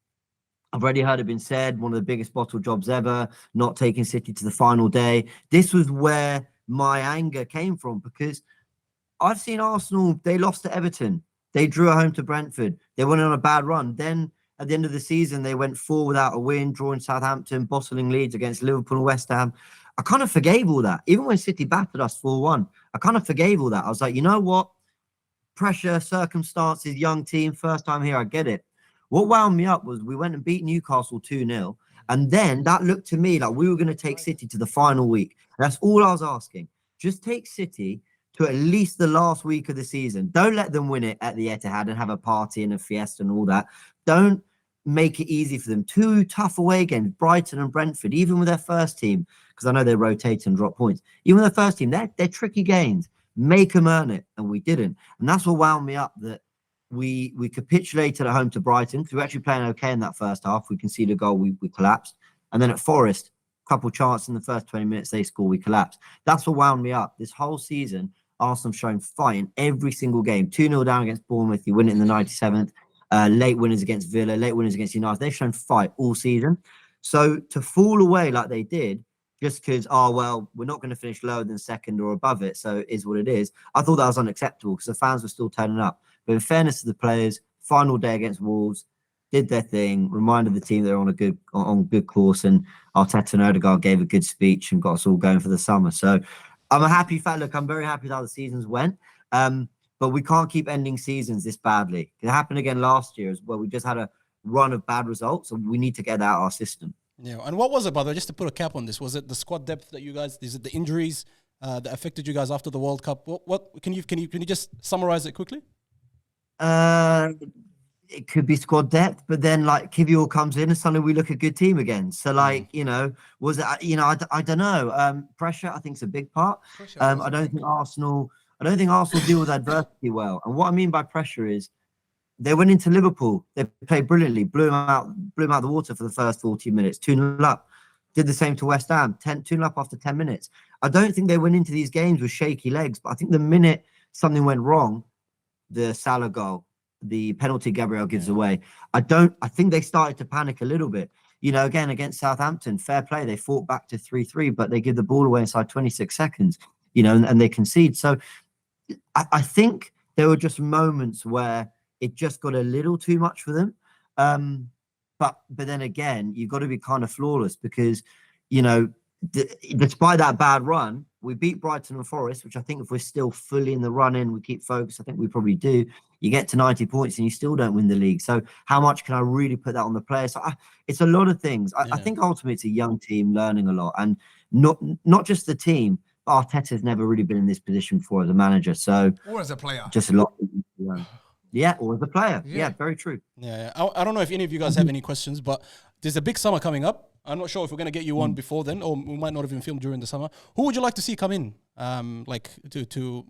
I've already heard it been said, one of the biggest bottle jobs ever, not taking City to the final day. This was where my anger came from, because I've seen Arsenal, they lost to Everton. They drew at home to Brentford. They went on a bad run. Then at the end of the season, they went 4 without a win, drawing Southampton, bottling Leeds against Liverpool and West Ham. I kind of forgave all that. Even when City battered us 4-1, I kind of forgave all that. I was like, you know what? Pressure, circumstances, young team, first time here, I get it. What wound me up was we went and beat Newcastle 2-0. And then that looked to me like we were going to take City to the final week. That's all I was asking. Just take City to at least the last week of the season. Don't let them win it at the Etihad and have a party and a fiesta and all that. Don't make it easy for them. 2 tough away games, Brighton and Brentford, even with their first team, because I know they rotate and drop points. Even with their first team, they're tricky games. Make them earn it. And we didn't. And that's what wound me up, that we capitulated at home to Brighton, because we were actually playing okay in that first half. We conceded a goal, we collapsed. And then at Forest, a couple chances in the first 20 minutes, they score, we collapsed. That's what wound me up. This whole season, Arsenal showing fight in every single game. 2-0 down against Bournemouth, you win it in the 97th. Late winners against Villa, late winners against United. They've shown fight all season. So to fall away like they did, just because, we're not going to finish lower than second or above it, so it is what it is. I thought that was unacceptable, because the fans were still turning up. But in fairness to the players, final day against Wolves, did their thing, reminded the team they're on good course, and Arteta and Odegaard gave a good speech and got us all going for the summer. So I'm a happy fact. Look, I'm very happy with how the seasons went. But we can't keep ending seasons this badly. It happened again last year as well. We just had a run of bad results, and we need to get that out of our system. Yeah, and what was it, by the way, just to put a cap on this? Was it the squad depth that you guys? Is it the injuries that affected you guys after the World Cup? What can you just summarize it quickly? it could be squad depth, but then like Kivior comes in and suddenly we look a good team again. So like, was it, I don't know. Pressure, I think, is a big part. I don't think Arsenal deal with adversity well. And what I mean by pressure is they went into Liverpool, they played brilliantly, blew them out of the water for the first 40 minutes, 2-0 up. Did the same to West Ham, 2-0 up after 10 minutes. I don't think they went into these games with shaky legs, but I think the minute something went wrong, the Salah goal, the penalty Gabriel gives away, I think they started to panic a little bit. Again, against Southampton, fair play, they fought back to 3-3, but they give the ball away inside 26 seconds, and they concede. So I think there were just moments where it just got a little too much for them. But then again, you've got to be kind of flawless because, despite that bad run, we beat Brighton and Forest, which I think if we're still fully in the run-in, we keep focused, I think we probably do. You get to 90 points and you still don't win the league. So how much can I really put that on the players? So it's a lot of things. I think ultimately it's a young team learning a lot. And not just the team, but Arteta's never really been in this position before as a manager. So or as a player. Just a lot. Yeah, or as a player. Yeah, very true. Yeah. I don't know if any of you guys have any questions, but there's a big summer coming up. I'm not sure if we're going to get you on before then, or we might not even film during the summer. Who would you like to see come in, to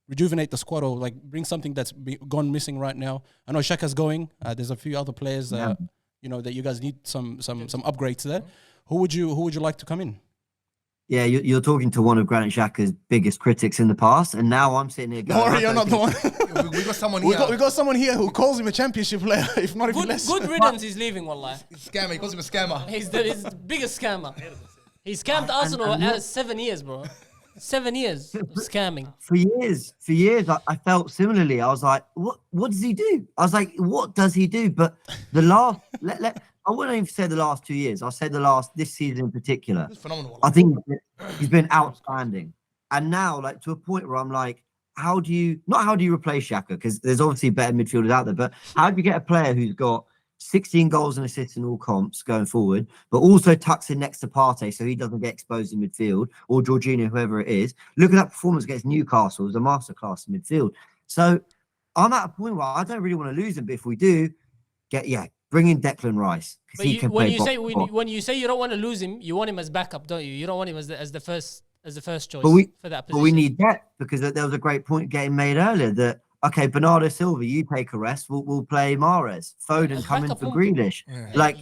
rejuvenate the squad, or like bring something that's gone missing right now? I know Shaka's going. There's a few other players, that you guys need some upgrades there. Who would you like to come in? Yeah, you're talking to one of Granit Xhaka's biggest critics in the past, and now I'm sitting here going... Don't worry, you're not the one. we got someone here. We got someone here who calls him a championship player, if not even less. Good riddance, he's leaving, wallah. He's scammer, he calls him a scammer. He's the biggest scammer. He scammed Arsenal out of 7 years, bro. 7 years of scamming. For years, I felt similarly. I was like, what does he do? I was like, what does he do? But the last... I wouldn't even say the last 2 years. I'll say this season in particular. Phenomenal. I think he's been outstanding. And now, like, to a point where I'm like, how do you replace Xhaka? Because there's obviously better midfielders out there, but how do you get a player who's got 16 goals and assists in all comps going forward, but also tucks in next to Partey so he doesn't get exposed in midfield, or Jorginho, whoever it is? Look at that performance against Newcastle. It was a masterclass in midfield. So I'm at a point where I don't really want to lose him, but if we do, bring in Declan Rice. But when you say you don't want to lose him, you want him as backup, don't you? You don't want him as the first choice for that position. But we need depth, because there was a great point getting made earlier that, okay, Bernardo Silva, you take a rest, we'll play Mahrez. Foden come in for Grealish. Yeah. Like,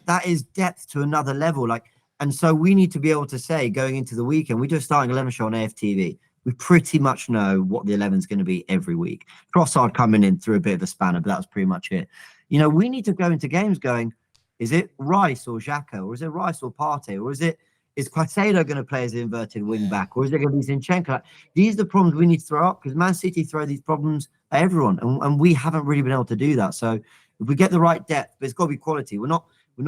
that is depth to another level. Like, and so we need to be able to say, going into the weekend, we do a starting 11 show on AFTV. We pretty much know what the 11 is going to be every week. Trossard coming in through a bit of a spanner, but that was pretty much it. We need to go into games going, is it Rice or Xhaka, or is it Rice or Partey, or is Caicedo going to play as an inverted wing back, or is it going to be Zinchenko? Like, these are the problems we need to throw up, because Man City throw these problems at everyone, and we haven't really been able to do that. So if we get the right depth, but it's got to be quality. We're not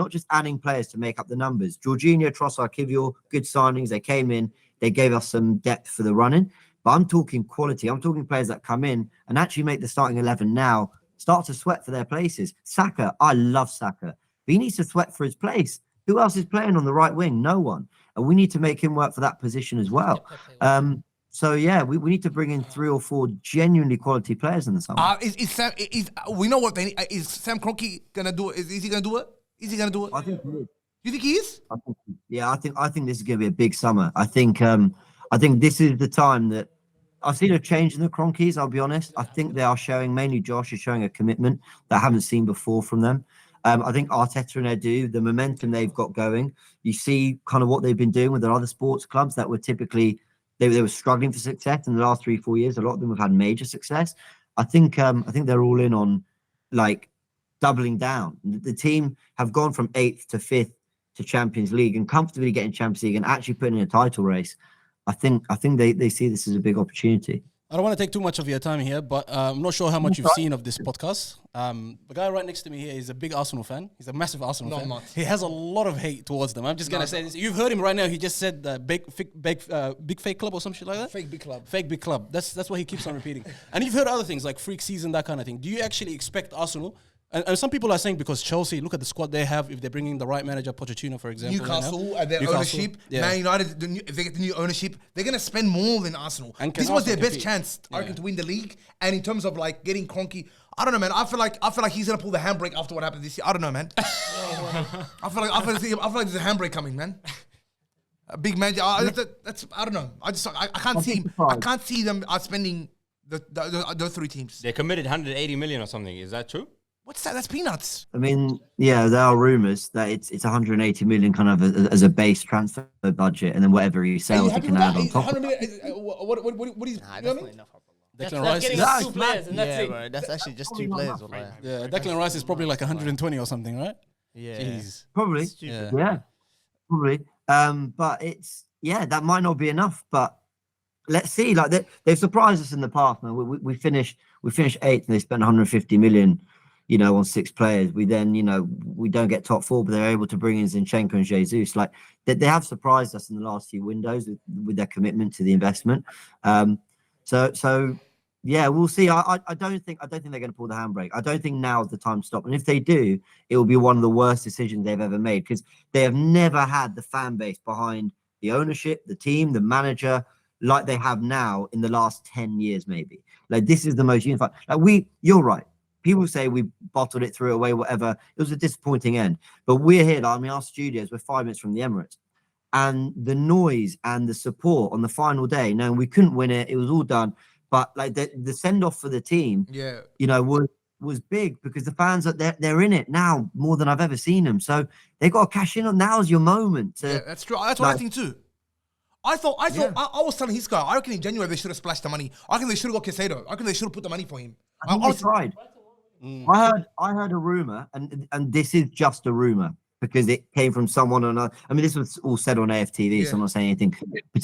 just adding players to make up the numbers. Jorginho, Trossard, Kivior, good signings. They came in, they gave us some depth for the running, but I'm talking quality. I'm talking players that come in and actually make the starting 11 now start to sweat for their places. Saka, I love Saka, but he needs to sweat for his place. Who else is playing on the right wing? No one. And we need to make him work for that position as well. So yeah, we need to bring in 3 or 4 genuinely quality players in the summer. We know what they need. Is Sam Kroenke gonna do it? Is he gonna do it? Is he gonna do it? I think he is. You think he is? I think this is gonna be a big summer. I think this is the time that I've seen a change in the Kroenkes, I'll be honest. I think they are showing, mainly Josh is showing a commitment that I haven't seen before from them. I think Arteta and Edu, the momentum they've got going, you see kind of what they've been doing with their other sports clubs that were typically, they were struggling for success in the last 3-4 years. A lot of them have had major success. I think they're all in on like doubling down. The team have gone from 8th to 5th to Champions League and comfortably getting Champions League and actually putting in a title race. I think they see this as a big opportunity. I don't want to take too much of your time here, but I'm not sure how much you've seen of this podcast. The guy right next to me here is a big Arsenal fan. He's a massive Arsenal fan. He has a lot of hate towards them. I'm just going to say this. You've heard him right now. He just said big fake club or some shit like that? Fake big club. Fake big club. That's what he keeps on repeating. And you've heard other things like freak season, that kind of thing. Do you actually expect Arsenal... And some people are saying because Chelsea, look at the squad they have, if they're bringing the right manager, Pochettino, for example. Newcastle, and their ownership. Yeah. Man United, if they get the new ownership, they're going to spend more than Arsenal. And this was their best chance, I reckon, to win the league. And in terms of like getting Kroenke, I don't know, man. I feel like he's gonna pull the handbrake after what happened this year. I don't know, man. I feel like there's a handbrake coming, man. A big man. I don't know. I can't see them spending those 3 teams. They committed 180 million or something. Is that true? What's that? That's peanuts. I mean, yeah, there are rumours that it's 180 million kind of as a base transfer budget, and then whatever he sells, he can add on top. What is? Definitely enough. That's Declan Rice getting is, us 2 players, and that's Yeah, it. bro. That's actually just 2 players. Wallahi. yeah, Declan Rice is probably like 120 or something, right? Yeah. Jeez. Probably, Yeah. yeah, probably. But that might not be enough. But let's see. Like they've surprised us in the past. Man, we finished 8th, and they spent 150 million. On 6 players. We then, we don't get top 4, but they're able to bring in Zinchenko and Jesus. Like they have surprised us in the last few windows with their commitment to the investment. So yeah, we'll see. I don't think they're going to pull the handbrake. I don't think now's the time to stop. And if they do, it will be one of the worst decisions they've ever made, because they have never had the fan base behind the ownership, the team, the manager, like they have now in the last 10 years, maybe. Like this is the most unified. Like you're right. People say we bottled it, threw it away, whatever. It was a disappointing end. But we're here. Our studios, we're 5 minutes from the Emirates. And the noise and the support on the final day, knowing we couldn't win it, it was all done. But like the send-off for the team, was big, because the fans, they're in it now more than I've ever seen them. So they got to cash in on. Now's your moment. Yeah, that's true. That's what I think too. I was telling his guy, I reckon in January they should have splashed the money. I reckon they should have got Casado. I reckon they should have put the money for him. I think they tried. I heard a rumor, and this is just a rumor because it came from someone on. This was all said on AFTV, so I'm not saying anything.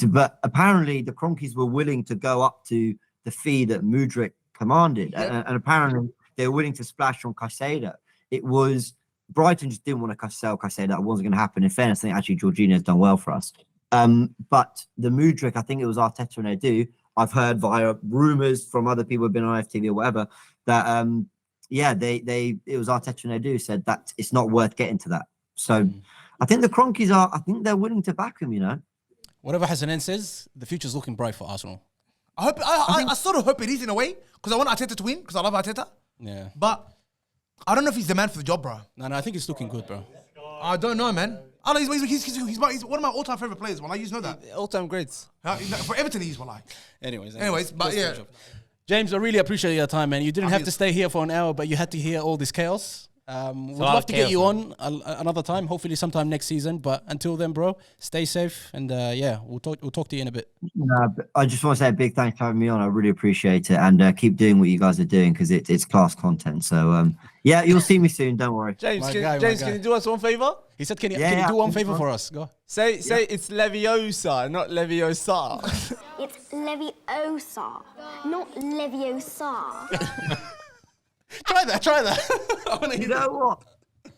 But apparently, the Cronkies were willing to go up to the fee that Mudryk commanded, and apparently they were willing to splash on Caicedo. It was Brighton just didn't want to sell Caicedo. That wasn't going to happen. In fairness, I think actually Jorginho's done well for us. But the Mudryk, I think it was Arteta and Edu. I've heard via rumors from other people who've been on AFTV or whatever that it was Arteta and Edu said that it's not worth getting to that. So I think the Cronkies they're willing to back him, Whatever Hassanen says, the future's looking bright for Arsenal. I sort of hope it is in a way, because I want Arteta to win, because I love Arteta. Yeah. But I don't know if he's the man for the job, bro. No, I think it's looking good, bro. I don't know, man. He's one of my all-time favorite players. Well, I used to know that. All-time greats. For Everton, he's well. Anyways, but yeah. James, I really appreciate your time, man. You didn't have to stay here for an hour, but you had to hear all this chaos. We'd love to get you on another time, hopefully sometime next season. But until then, bro, stay safe, and we'll talk to you in a bit. I just want to say a big thanks for having me on. I really appreciate it, and keep doing what you guys are doing, because it's class content. So you'll see me soon. Don't worry. James, can you do us one favor? He said, "Can you do one favor for us? Go." Say it's Leviosa, not Leviosa. It's Leviosa, not Leviosa. Try that. You know what?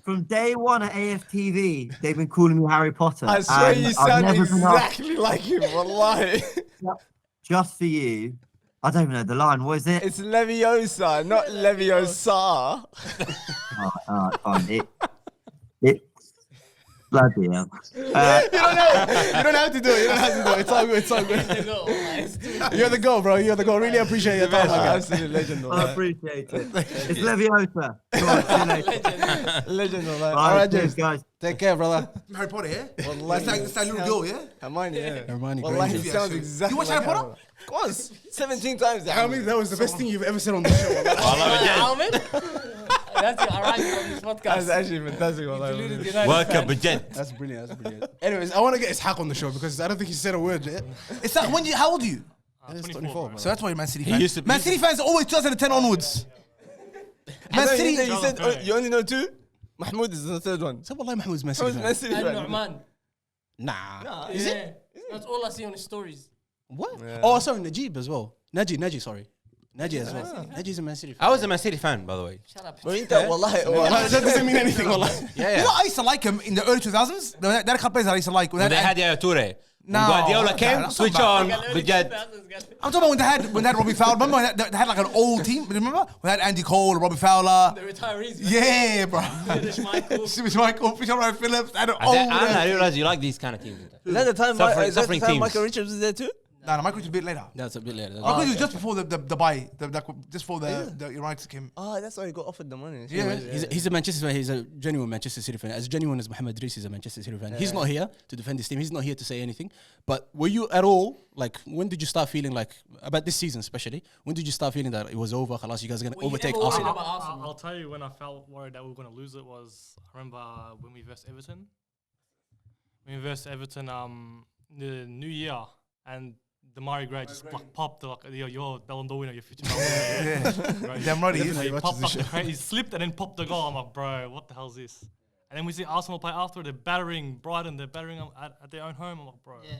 From day one at AFTV, they've been calling me Harry Potter. I swear you sound exactly like him, wallahi. Just for you. I don't even know the line. What is it? It's Leviosa, not Leviosa. Fine. Bloody hell. You don't have to do it. It's all good. You're the goal, bro. You're the goal. Really appreciate your time, my guy. Absolute legend. I appreciate it. It's Leviosa. Come on, see you later. Legend, All right, James, guys. Take care, brother. Harry Potter, yeah? Wallahi, That's that little girl, yeah? Hermione, yeah. Hermione Wallahi, Granger. he sounds exactly You watch like Harry Potter? Of course. 17 times. I mean, that was the best thing you've ever said on the show. That's your arrival on this podcast. That's actually fantastic. Welcome, Bajent. That's brilliant. Anyways, I want to get Ishak on the show, because I don't think he said a word yet. It's like, how old are you? It's 24, bro. So that's why you're Man City He fan. used to- Man City fans are always 2010 onwards. Man City. You said you only know 2? Mahmoud is the 3rd one. So wallahi Mahmoud's Man City Mahmoud's fan. Man City And fan. Nu'man. Nah. Is it? That's all I see on his stories. What? Oh, sorry, Najib as well. Naji, sorry. Naji as well. Naji's a Man City fan. I was a Man City fan, by the way. Shut up. But wallahi. That doesn't mean anything, wallahi. Yeah, You know, I used to like him in the early 2000s. There are a couple players that I used to like. When they had Yaya Toure. No, When Guardiola that's came, not switch bad. on, Bajent. I'm talking about when they had Robbie Fowler. Remember they had like an old team? Remember? We had Andy Cole, Robbie Fowler. The retirees. Yeah, bro. Michael. Fisher Ryan Phillips. I realized you like these kind of teams. Is that the time Suffering teams. Michael Richards was there too? No, my coach was a bit later. That's a bit later. My coach was just before the buy, just before the United came. Oh, that's why he got offered the money. Yeah. He's a Manchester fan. He's a genuine Manchester City fan. As genuine as Mohamed Idris is a Manchester City fan. He's not here to defend his team. He's not here to say anything. But were you at all, like, when did you start feeling like, about this season especially, when did you start feeling that it was over, khalas, you guys are going to overtake Arsenal? I'll tell you when I felt worried that we were going to lose it was, I remember when we versed Everton. When we versed Everton, the New Year, and the Murray Gray just popped like your Ballon d'Or winner, your future Ballon d'Or. Damn right he is. He slipped and then popped the goal. I'm like, bro, what the hell is this? And then we see Arsenal play after. They're battering Brighton. They're battering them at their own home. I'm like, bro. Yeah.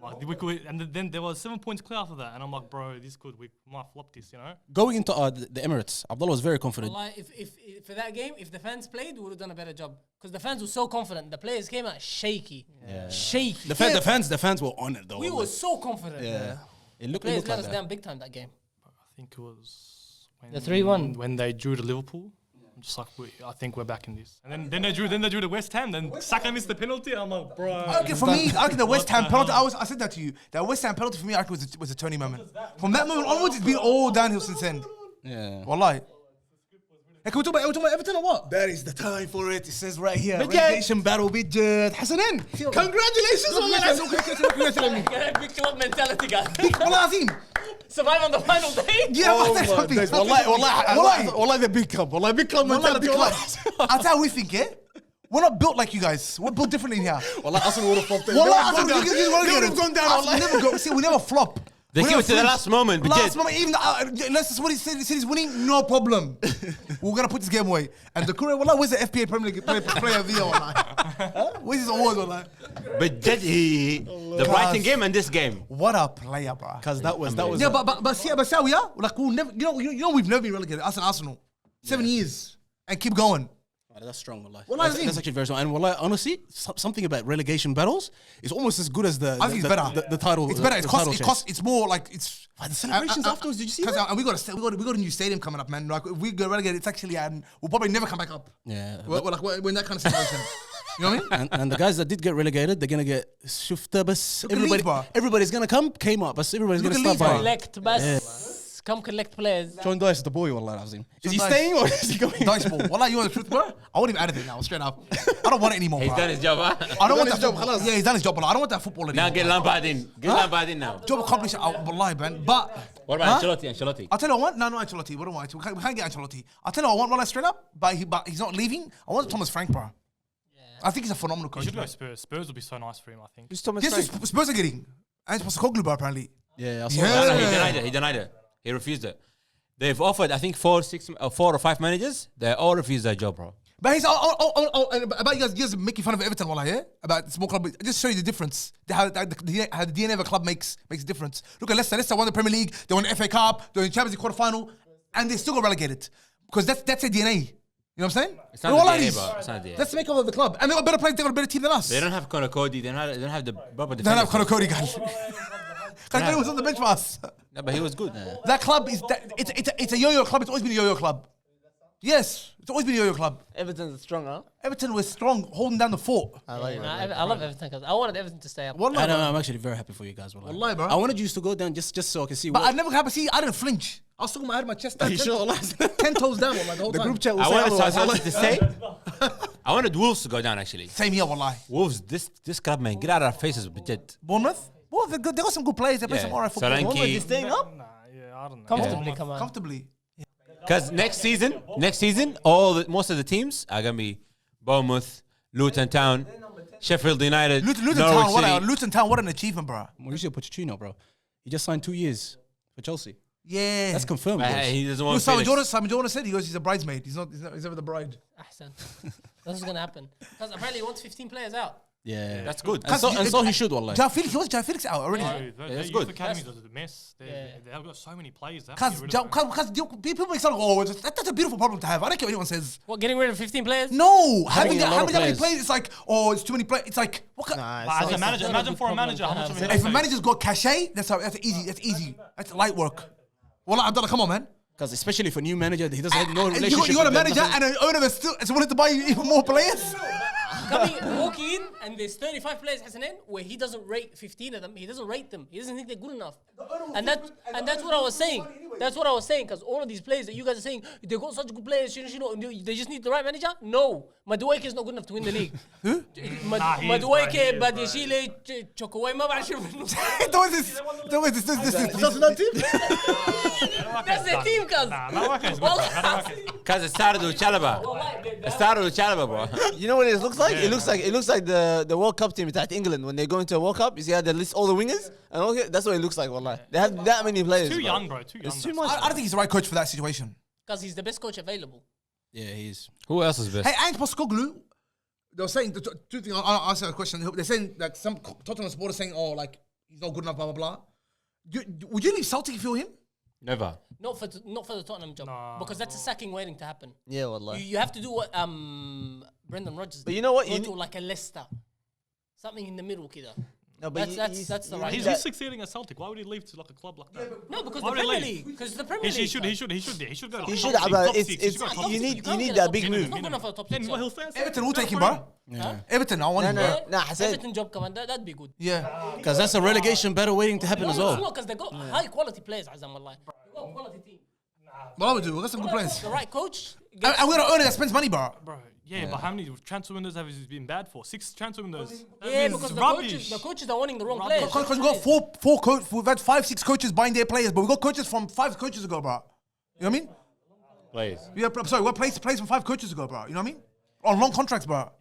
And then there was 7 points clear after that, and I'm like, bro, we might flop this, you know. Going into the Emirates, Abdullah was very confident. Wallahi, if for that game, if the fans played, we would have done a better job because the fans were so confident. The players came out shaky, shaky. The fans were on it though. We were so confident. Yeah, it looked Players like let us that. down big time that game. I think it was when The 3-1 when they drew to Liverpool. I'm just like, I think we're back in this. And then they drew the West Ham. Then Saka missed the penalty. I'm like, bro. Okay, for me, I reckon the West Ham penalty. I said that to you. That West Ham penalty for me, I reckon was a turning moment. From that moment onwards, it's been all downhill since then. Yeah. Wallahi. Hey, can we talk about Everton or what? That is the time for it. It says right here. Relegation battle Bidjed. Hasanin. Congratulations. Congratulations. Big club mentality, guys. Wallah Azim. Survive on the final day. Yeah, but something. Wallahi, the big club. Wallahi, big club mentality. I'll tell you what we think, yeah? We're not built like you guys. We're built differently in here. Wallahi, Arsenal would have flopped. Wallahi, They would have gone down. See, we never flop. They came to the last moment. Last moment, even unless that's what he said. He said he's winning, no problem. We're gonna put this game away. And the Korea, wallah, where's the FPA Premier League player of the year? Wallah? Where's his award? Wallah? But did the Brighton game and this game? What a player, bro. Because that was. Yeah, but see, we are like we'll never. You know, we've never been relegated. Us and Arsenal, 7 years, and keep going. That's strong, wallahi. That's actually very strong. And wallahi, honestly, something about relegation battles is almost as good as the. I think it's better. The title. It's better. It title costs. It's more like it's. The celebrations afterwards. Did you see that? And we got a new stadium coming up, man. Like if we get relegated, it's actually we'll probably never come back up. Yeah. We're in that kind of situation. You know what I mean? And the guys that did get relegated, they're gonna get shufta bas. Everybody's gonna come, came up, but everybody's gonna start buying. Collect bus. Come collect players. John Dice is the boy, wallah Azim. Is he staying or is he going? Dice ball. Wallah, you want the truth, bro? I won't even add it now, straight up. I don't want it anymore, He's bro. done his job, huh? I don't want that job. Yeah, he's done his job, but I don't want that football anymore. Now get Lampard in. Get Lampard in now. Job accomplished. Wallahi, man. But what about Ancelotti? I'll tell you what I want. No, Ancelotti. We don't want it. We can't get Ancelotti. I'll tell you what I want, wallah, straight up. But he's not leaving. I want Thomas Frank, bro. I think he's a phenomenal coach. He should go Spurs. Spurs would be so nice for him, I think. Who's Thomas Yes, Frank? Spurs are getting. And it's Postecoglou, bro, apparently. Yeah, I saw Yeah. that. No, he denied it. He refused it. They've offered, I think, 4 or 5 managers. They all refused that job, bro. But he's about you guys making fun of Everton, wallah, yeah? About the small club. Just show you the difference. How the DNA of a club makes a difference. Look at Leicester. Leicester won the Premier League. They won the FA Cup. They won the Champions League quarter-final. And they still got relegated. Because that's a DNA. You know what I'm saying? It's not the DNA, bro. It's not the DNA. That's the makeup of the club. And they got better players. They got a better team than us. They don't have Conor Cody. They don't have the proper They don't have defenders. Conor Cody, guys. Conor Cody was on the bench for us. No, but he was good. That club is it's a yo-yo club. It's always been a yo-yo club. Yes, it's always been a yo-yo club. Everton's strong, huh? Everton was strong, holding down the fort. I like it. I love Everton because I wanted Everton to stay up. Wallahi, bro. I'm actually very happy for you guys, wallahi. Wallahi, bro. I wanted you to go down just so I can see. But I never happened. See, I didn't flinch. I was talking about I had my chest down. Are you sure? 10 toes down, wallahi, the whole The time. group chat will I say wanted otherwise, to say, I wanted Wolves to go down, actually. Same here, wallahi. Wolves, this club, man, get out of our faces, Bidjed. Bournemouth? Well, they got some good players. They play some alright football. Solanke. Bournemouth is staying up? Nah, yeah, I don't know. Comfortably, come on. Comfortably. Because next season, most of the teams are gonna be Bournemouth, Luton Town, Sheffield United, Luton Norwich City. Town, what an achievement, bro. Mauricio Pochettino, bro. He just signed 2 years for Chelsea. Yeah. That's confirmed. But boys. he doesn't Look, want Simon Jordan said he's a bridesmaid. He's never the bride. Ahsan. That's what's gonna happen. Because apparently he wants 15 players out. Yeah, That's good. And so he should, wallahi. Jao Felix out already. that's Youth good. academies are the mess. They've got so many players. Because people make sound like, that's a beautiful problem to have. I don't care what anyone says. What, getting rid of 15 players? No, Having a lot having of that many players. players, it's like, it's too many players. It's like, what kind? But as a manager, imagine for a manager how much of a If a manager's got cachet, that's easy. That's light work. Well, Abdullah, come on, man. Because especially for a new manager, he doesn't have no relationship. You got a with them, manager nothing. and an owner that's still willing to buy you even more players. walking in, and there's 35 players, Hassanin, where he doesn't rate 15 of them. He doesn't rate them. He doesn't think they're good enough. And that's what I was saying. That's what I was saying, because all of these players that you guys are saying, they got such good players, they just need the right manager. No, Madueke is not good enough to win the league. Who? Madueke, Badiashile, Chokoway, ما بعرف شو منه. That's the team, cuz. Cuz it started with Chalaba. It started with Chalaba, bro. You know what it looks like? It looks like the World Cup team at England when they go into a World Cup. You see how they list all the wingers and all. That's what it looks like. Wallah, they have that many players. Too young, bro. Too young. It's too much. I don't think he's the right coach for that situation. Because he's the best coach available. Yeah, he is. Who else is best? Hey, Ange Postecoglou, they were saying two things. I'll answer the question. They're saying like some Tottenham supporters saying, "Oh, like he's not good enough." Blah blah blah. Would you leave Celtic if you were him? Never. Not for the Tottenham job, because that's a sacking waiting to happen. Yeah, wallah. You have to do what Brendan Rodgers. But you know what? Go to like a Leicester, something in the middle, kida. No, but that's the right. He's succeeding at Celtic. Why would he leave to like a club like that? No, because the Premier League. Because the Premier League. He should go. He should. You need that big move. Not good enough for the top six. Everton will take him, bro. Yeah. Everton, I want him, bro. Nah, Hassan. Everton job, come on, that'd be good. Yeah. Because that's a relegation battle waiting to happen as well. Because they got high quality players, Azam Allah. They got a quality team. What we do? We got some good players. The right coach. And we're gonna earn it that spends money, bro. Bro, yeah, but how many transfer windows have he been bad for? 6 transfer windows. Yeah, because the coaches are wanting the wrong players. Because we got four coaches. We've had 5-6 coaches buying their players, but we got coaches from 5 coaches ago, bro. You know what I mean? Players. Yeah, sorry, we got players from 5 coaches ago, bro. You know what I mean? On long contracts, bro.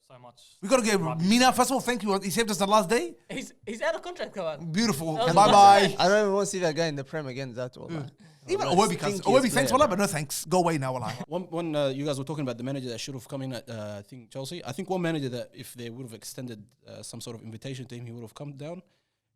So much. We gotta get Mina. First of all, thank you. He saved us the last day. He's out of contract, come on. Beautiful. That was Bye bye. I don't even want to see that guy in the Prem again. That's all. Even Owebi, thanks, wallah, but no thanks. Go away now, wallah. When you guys were talking about the manager that should have come in at I think Chelsea, I think one manager that if they would have extended some sort of invitation to him, he would have come down.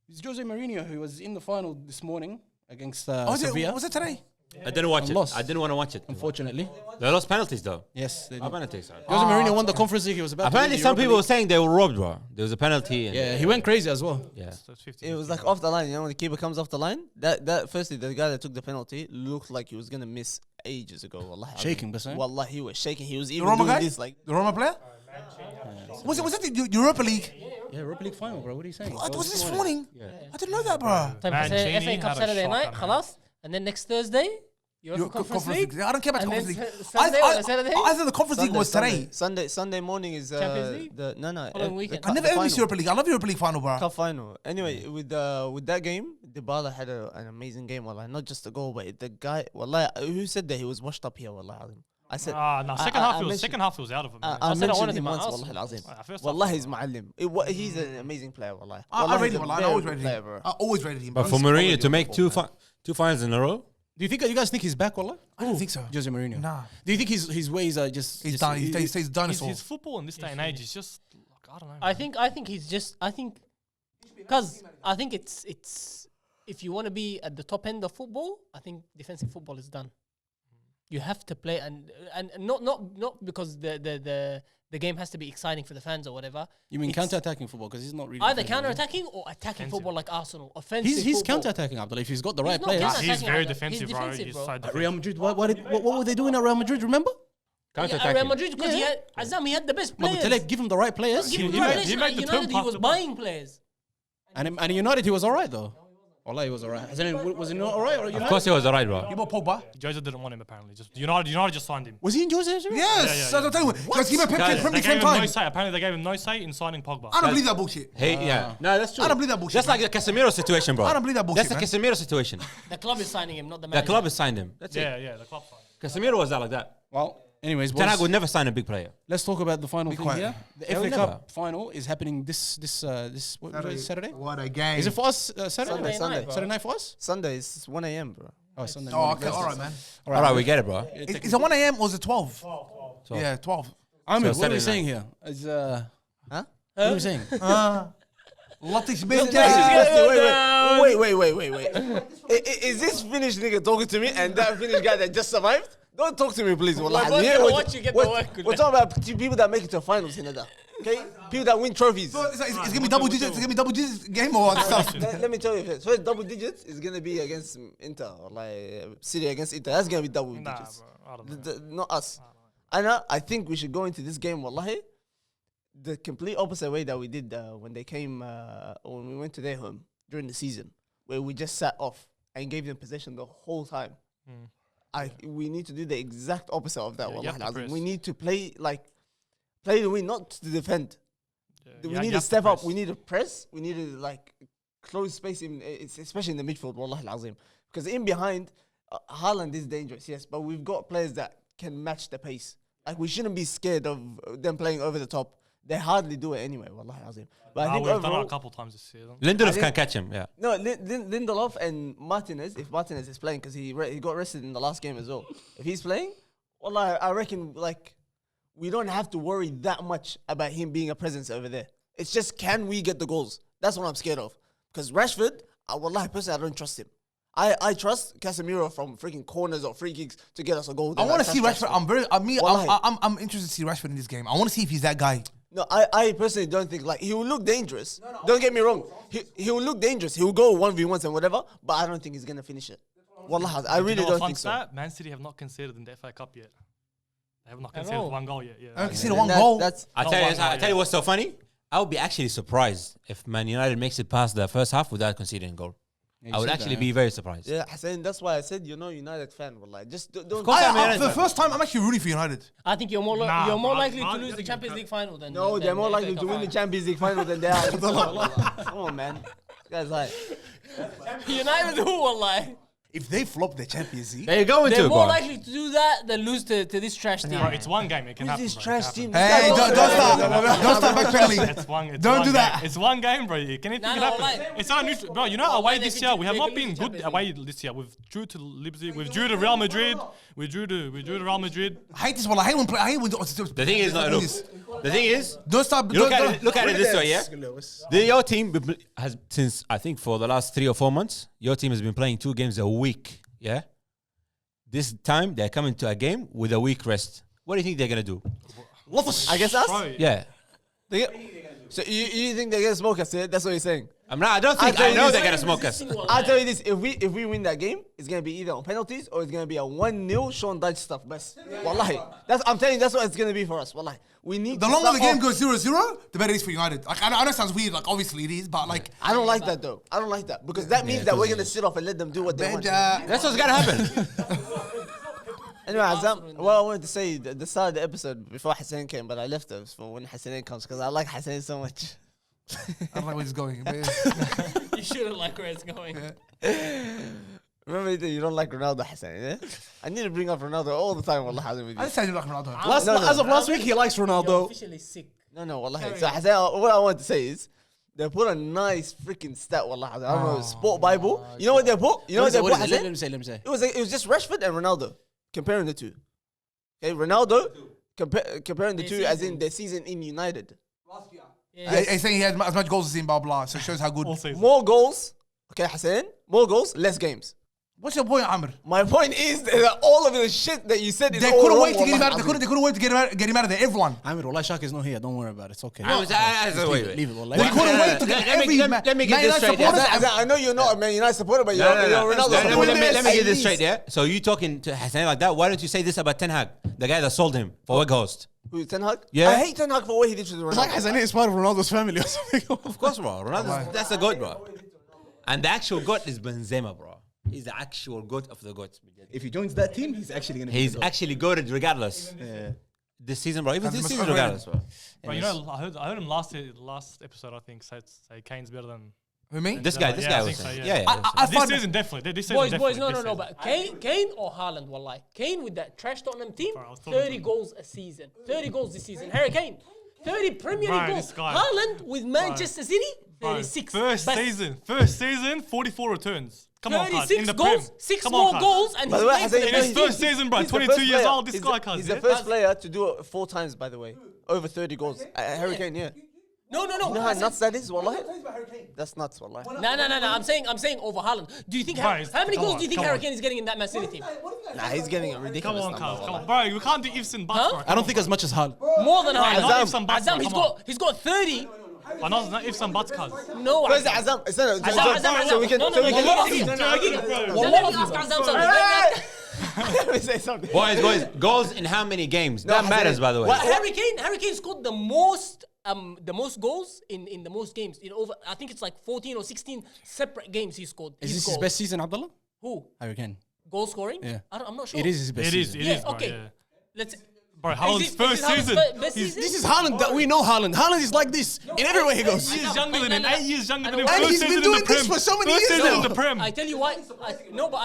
It's Jose Mourinho, who was in the final this morning against Sevilla. Was it today? I didn't watch it. Lost. I didn't want to watch it. Unfortunately. They lost penalties though. Yes, they did. Penalties. Jose Mourinho won the Conference League. He was about Apparently, to win the some Europa people were League. saying they were robbed, bro. There was a penalty. And Yeah, he went crazy as well. Yeah. It was like off the line. You know, when the keeper comes off the line, that firstly, the guy that took the penalty looked like he was gonna miss ages ago. Wallah, Shaking, but Wallah, he was shaking. He was The even Roma doing guy? this like. The Roma player? Was it the Europa League? Yeah, Europa League final, bro. What are you saying? What was this morning? I didn't know that, bro. FA Cup Saturday night, khalas. And then next Thursday, Europa Conference League. I don't care about the And Conference then League. Sunday or Saturday? I thought the Conference League was today. Sunday morning is Champions League? No. Following weekend. I never ever missed Europa League. I love Europa League final, bro. Cup final. Anyway, with that game, Dybala had an amazing game. Wallah, not just a goal, but the guy. Wallah, who said that he was washed up here? Wallah, I said. No, second half he was out of him. I said I mentioned wanted him him at once. Arsenal. Wallah, al-azim. First half. Wallah, he's ma'allim. He's an amazing player. Wallah. I rated he's a him. I very always good rated player, him. bro. I always rated him. But bro. for Mourinho to make two finals in a row, Do you guys think he's back, Wallah? I don't think so. Jose Mourinho. Nah. Do you think his ways are just He's done. He's dinosaur. His football in this day and age is just like, I don't know. I think he's just because I think it's if you want to be at the top end of football, I think defensive football is done. You have to play and not because the game has to be exciting for the fans or whatever. You mean It's counter-attacking football? Because he's not really either defending, counter-attacking or attacking football like Arsenal. Offensive. He's football. counter-attacking, Abdullah. If he's got the right He's not players. counter-attacking. He's very He's defensive, bro. defensive, He's bro. so At defensive. Real Madrid, what were they doing at Real Madrid? Remember? Yeah, Real Madrid because he had Azam. He had the best No, players. but Tele, give him the right players. Give him the he right made- players. he made the United, turn he was part- buying players. And in United, he was all right, though. Wallah, he was all right. Was he not all right? Or of course he was alright, bro. You bought Pogba? Jose didn't want him apparently. Just United just signed him. Was he in Jose? Yes. I'll tell you. Because he Guys, Premier they League gave same him no time. say. Apparently they gave him no say in signing Pogba. I don't believe that bullshit. Yeah. No, that's true. I don't believe that bullshit, That's like the Casemiro situation, bro. I don't believe that bullshit, That's the Casemiro situation. The club is signing him, not the The manager. club has signed him. That's it. Yeah, the club signed. Casemiro was that like that. Well, anyways, Ten Hag boys, would never sign a big player. let's talk about the final thing quiet. here. The Yeah, we FA never. Cup final is happening this what was it, Saturday? What a game. Is it for us Saturday? Sunday. Saturday night for us? Sunday is 1 a.m. bro. Oh, Sunday. Oh, morning. okay. All right, man. All right, we get it, bro. Is it 1 a.m. or is it 12? Yeah, 12. Ahmed, So what are we Saturday saying here? Is Huh? what are we saying? Latish Wait. Is this Finnish nigga talking to me and that Finnish guy that just survived? Don't talk to me, please. Wallah. both Yeah, gonna we're- watch you get the we're- work. We're talking about people that make it to finals in that. Okay? People that win trophies. So it's gonna be double digits. It's gonna be double digits game or what stuff. Let me tell you this. First double digits is gonna be against Inter or like City against Inter. That's gonna be double Nah, digits. bro. I don't know. Not us. I think we should go into this game, wallahi. the complete opposite way that we did when they came, when we went to their home during the season, where we just sat off and gave them possession the whole time. We need to do the exact opposite of that. We need to play to win, not to defend. We need to step up. We need to press. We need to like close space, especially in the midfield. Wallahi al-azim. Because in behind, Haaland is dangerous, yes, but we've got players that can match the pace. Like we shouldn't be scared of them playing over the top. They hardly do it anyway. Wallahi al-azim. But I think we've done it a couple times this season. Lindelof can catch him. Yeah. No, Lindelof and Martinez. If Martinez is playing, because he got rested in the last game as well. If he's playing, wallahi, I reckon like. We don't have to worry that much about him being a presence over there. It's just, can we get the goals? That's what I'm scared of. Because Rashford, wallahi, personally, I don't trust him. I trust Casemiro from freaking corners or free kicks to get us a goal. I want to see Rashford. I'm interested to see Rashford in this game. I want to see if he's that guy. No, I personally don't think, like, he will look dangerous. No. Don't get me wrong. He will look dangerous. He will go 1v1s and whatever, but I don't think he's going to finish it. Wallahi, I really don't think so. Man City have not conceded in the FA Cup yet. They have not conceded one goal yet. Yeah. I haven't conceded one goal. I tell you what's so funny. I would be actually surprised if Man United makes it past the first half without conceding a goal. I would actually be very surprised. Yeah, Hassan, that's why I said you're not a United fan. Wallahi. Just don't. For the first time, I'm actually rooting for United. I think you're more likely to lose the Champions League final than. No, they're more likely to win the Champions League final than they are. Come on, man. This guy's like United who wallahi. If they flop the Champions League, they're going they're more likely to do that than lose to this trash team. Bro, it's one game. It can happen. This trash team. Hey, don't start backpedaling. Don't do that. It's one game, bro. Anything can happen. It's not a neutral, bro. You know, away this year we have not been good away this year. We've drew to Leipzig. We've drew to Real Madrid. We drew to Real Madrid. I hate this one. I hate when. The thing is, no, look. The thing is, don't stop. Look at it this way, yeah. Your team has, since I think for the last 3 or 4 months, your team has been playing 2 games a week. Yeah. This time they're coming to a game with a week rest. What do you think they're gonna do? I guess us. Bro, Yeah. So you think they're gonna smoke us? Yeah? That's what you're saying. I don't think I know they're gonna smoke us. I'll tell you this: if we win that game, it's gonna be either on penalties or it's gonna be a 1-0 Sean Dyche stuff. But wallahi, I'm telling you, that's what it's gonna be for us. Wallahi, we need. The longer the game goes 0-0, the better it is for United. Like I know it sounds weird. Like obviously it is, but like I don't like that though. I don't like that because that means that we're gonna sit off and let them do what they want. That's what's gonna happen. Anyway, Azam, what I wanted to say the start of the episode before Hassan came, but I left it for when Hassan comes because I like Hassan so much. I don't like where it's going. You shouldn't like where it's going. Remember that you don't like Ronaldo, Hassan, yeah? I need to bring up Ronaldo all the time, wallah. I just said you like Ronaldo. As of last week, he likes You're Ronaldo. officially sick. No, wallahi. So Hassan, what I want to say is, they put a nice freaking stat, wallah. I don't know, Sport Bible. You know what they put? You know what they put, Hassan? Let me say. It was just Rashford and Ronaldo, comparing the two. Okay, Ronaldo, comparing the two as in their season in United. He's saying he had as much goals as him, blah blah. So it shows how good. More goals, okay, Hassan. More goals, less games. What's your point, Amr? My point is that all of the shit that you said is they all couldn't wrong, wait to get him out. They couldn't wait to get him out of there. Everyone. Amir, wallah, Sharky is not here. Don't worry about it. It's okay. Leave it, wallah. They couldn't wait to get every let me get this straight. I know you're not a Man United supporter, but you're Ronaldo supporter. Let me get this straight, yeah? So you talking to Hassan like that? Why don't you say this about Ten Hag, the guy that sold him for Weghorst? Who's Ten Hag? Yeah. I hate Ten Hag for what he did to Ronaldo. It's like Hassan is part of Ronaldo's family or something. Of course, bro. Ronaldo, that's the GOAT, bro. And the actual GOAT is Benzema, bro. He's the actual GOAT of the GOATs. If he joins that team, he's actually going to be He's actually GOATed regardless. Yeah. This season, bro. Even this season, regardless, bro. Bro, you know, I heard him last episode, I think, say Kane's better than... Who, me? This guy I was think so, saying. yeah. Yeah. This season, definitely. Boys, no. But Kane or Haaland, wallahi. Kane with that trash Tottenham team, 30 goals a season. 30 goals this season. Harry Kane, 30 Premier League goals. Haaland with Manchester City, 36. First season, 44 returns. Come on, 36 goals, 6 more goals, and he's playing in his first season, bro. 22 years old, this guy can't. He's the first player to do it 4 times, by the way. Over 30 goals. Harry Kane, yeah. No. You know how nuts that is, wallahi? That's nuts, wallahi. No. I'm saying over Haaland. Do you think how many goals do you think Harry Kane is getting in that Man City team? Nah, he's getting a ridiculous Come number. on, bro. We can't do ifs and buts, bro. I don't think as much as Haaland. More than Haaland. Azam, he's got 30. But not ifs and buts, cuz. No, Where's the Azam? Azam. So we can... Let me say something. Boys, goals in how many games? That matters, by the way. Harry Kane scored the most the most goals in the most games in over. I think it's like 14 or 16 separate games he scored. Is this his best season, Abdullah? Who? Harry Kane. Goal scoring? Yeah. I'm not sure. It is his best season. It is, bro, okay. yeah. Let's. Bro, Haaland's first season. This is Haaland that we know Haaland. Haaland is like this in everywhere he goes. 8 years younger than him. 8 years younger than him. And First he's season been in doing the this Prem. for so many First years season now. in the Prem. I tell you why.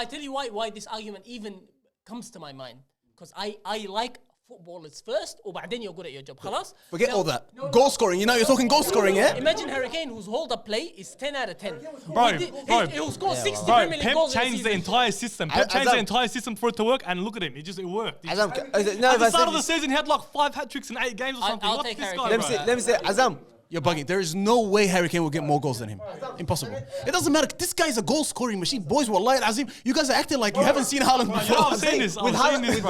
I tell you why this argument even comes to my mind. Because I like footballers first, or بعدين you're good at your job. خلاص? Forget Now- all that. Goal scoring. You know, you're talking goal scoring, yeah? Imagine Harry Kane, whose hold-up play is 10 out of 10. Bro, He'll score 60 Bro, Premier League Pep goals in a changed the season. entire system. Pep changed the entire system for it to work, and look at him. It worked. At the start of the season, he had like 5 hat-tricks in 8 games or something. I'll What's take this Harry guy, Kane. bro? Let me say, Azam. You're bugging. There is no way Harry Kane will get more goals than him. Impossible. It doesn't matter. This guy is a goal scoring machine. Boys, wallahi azim. You guys are acting like you haven't seen Haaland You know, before. I'm saying this, bro.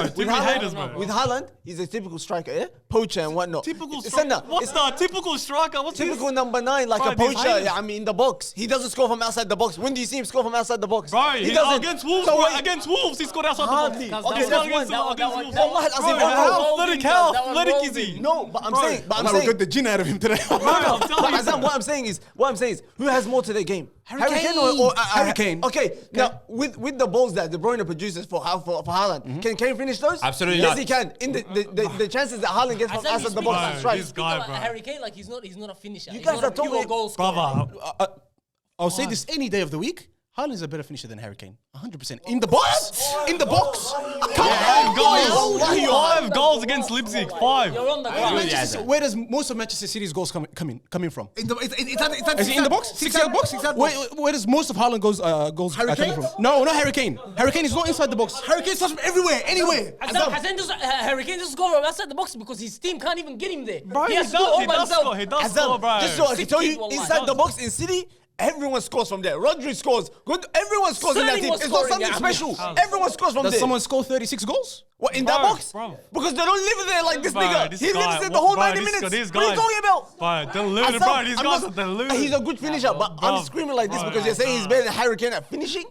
Too many haters, bro. With Haaland, he's a typical striker, yeah? Poacher and whatnot. Typical It's striker. not- What's that? Typical striker? What's Typical this? number 9, like Bro, a these poacher. haters. Yeah, I mean, in the box. He doesn't score from outside the box. When do you see him score from outside the box? Bro, he doesn't. against Wolves, So bro. wait, Against Wolves, he scored outside hardly. the box. Okay, He that's scored one. against Wolves. Wallahi Bro, azim, how athletic, how athletic is he? No, but I'm Bro. saying, I'm going the gin out of him today. I'm but telling you. Azam, what I'm saying is, who has more to their game? Harry Kane. Harry Kane. Okay, now with the balls that De Bruyne produces for Haaland, can Kane finish those? Absolutely yes, not. he can. In the chances that Haaland gets from Azam, you outside the speak box, about- that's right. this speak guy, about bro. Harry Kane like he's not a finisher. You He's guys not a are talking- pure goal scorer. Brother. I'll say this any day of the week. Haaland is a better finisher than Harry Kane. 100%. In the box? In the box? Come on, boys! 5 goals against Leipzig. 5. You're on the ground. Where does most of Manchester City's goals coming from? It's at Is he in the box? 6-yard box? Where does most of Haaland goals coming Kane? from? No, not Harry Kane. Harry Kane is not inside the box. Harry Kane starts from everywhere, anywhere. Harry Kane doesn't score from outside the box because his team can't even get him there. Bro, he he has to score all by does himself. score. He does score, bro. Just so I can tell you, Wallahi. inside the box in City, everyone scores from there. Rodri scores. Good. Everyone scores in that Sterling team. was It's not scoring, something yeah. special. Everyone scores from Does there. someone score 36 goals? What, in that Bro, box? bro. Because they don't live there like this Bro, nigga. this He guy, lives there the whole bro, 90 this minutes. guy- this What are you guy- talking about? Bro, don't live it, Azam, bro. These I'm guys not- are deluded. He's a good finisher, but I'm Bro, screaming like this bro, because you're saying he's better than Harry Kane at finishing.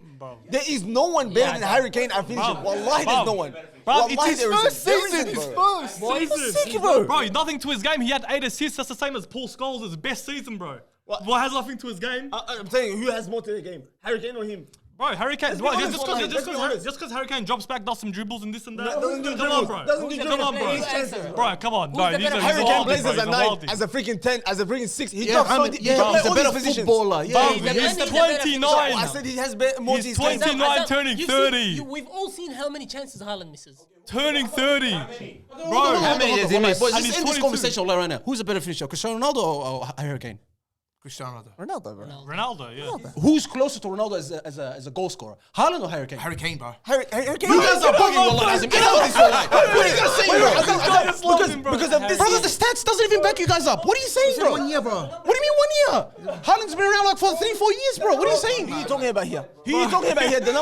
There is no one better than Harry Kane at finishing. Bro, Wallahi, bro, there's no one. Bro, it's Wallahi, his there isn't. first There season. isn't, His bro. first Boy, he's season. sick, bro. Bro, nothing to his game. He had 8 assists. That's the same as Paul Scholes' best season, bro. What has nothing to his game? I'm saying, who has more to the game? Harry Kane or him? Bro, Harry Kane. Let's be Bro, honest, just wallahi, let's be honest. because Harry Kane drops back, does some dribbles and this and that. No, doesn't do Come dribbles. on, bro. Doesn't do Come dribbles. on, bro. He's answer. Bro, come on. No, the he's better- a Harry he's a Kane wildie, plays bro. as a He's a 9, wildie. as a freaking 10, as a freaking 6. He Yeah, drops I so mean, deep. yeah, He can he's play a all better these positions. footballer. Yeah, Bro, he's a better- he's He's a better 29. I said he has more to He's his game. 29 turning You've 30. Seen, we've all seen how many chances Haaland misses. Turning 30. Bro, How many does he miss? Boys, And let's he's end this 22. conversation right now. Who's a better finisher, Cristiano Ronaldo or Harry Kane? Cristiano Ronaldo. Ronaldo, bro. Ronaldo, yeah. Who's closer to Ronaldo as a goal scorer? Haaland or Harry Kane? Harry Kane, bro. Harry Kane. You guys are bugging, wallahi azim. Get out of this, wallahi. What are you gonna say, bro? Because of this Brother, the stats doesn't even back you guys up. What are you saying, bro? 1 year, bro. What do you mean 1 year? Haaland's been around like for 3-4 years, bro. What are you saying? Who are you talking about here? Who are you talking about here? The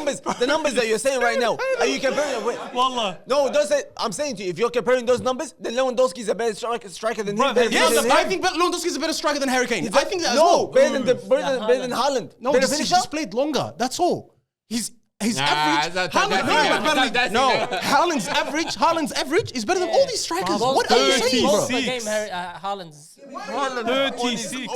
numbers that you're saying right now. Are you comparing? Wait. Wallah. No, don't say. I'm saying to you, if you're comparing those numbers, then Lewandowski's a better striker than him. Bro, better Yes, finisher than I him. think Lewandowski's a better striker than Harry Kane. I think that as No, well. better than Haaland. No, better he's finisher. just played longer. That's all. His average. Haaland's average is better than all these strikers. What are you saying, bro? Goals per game, Haaland's. 36.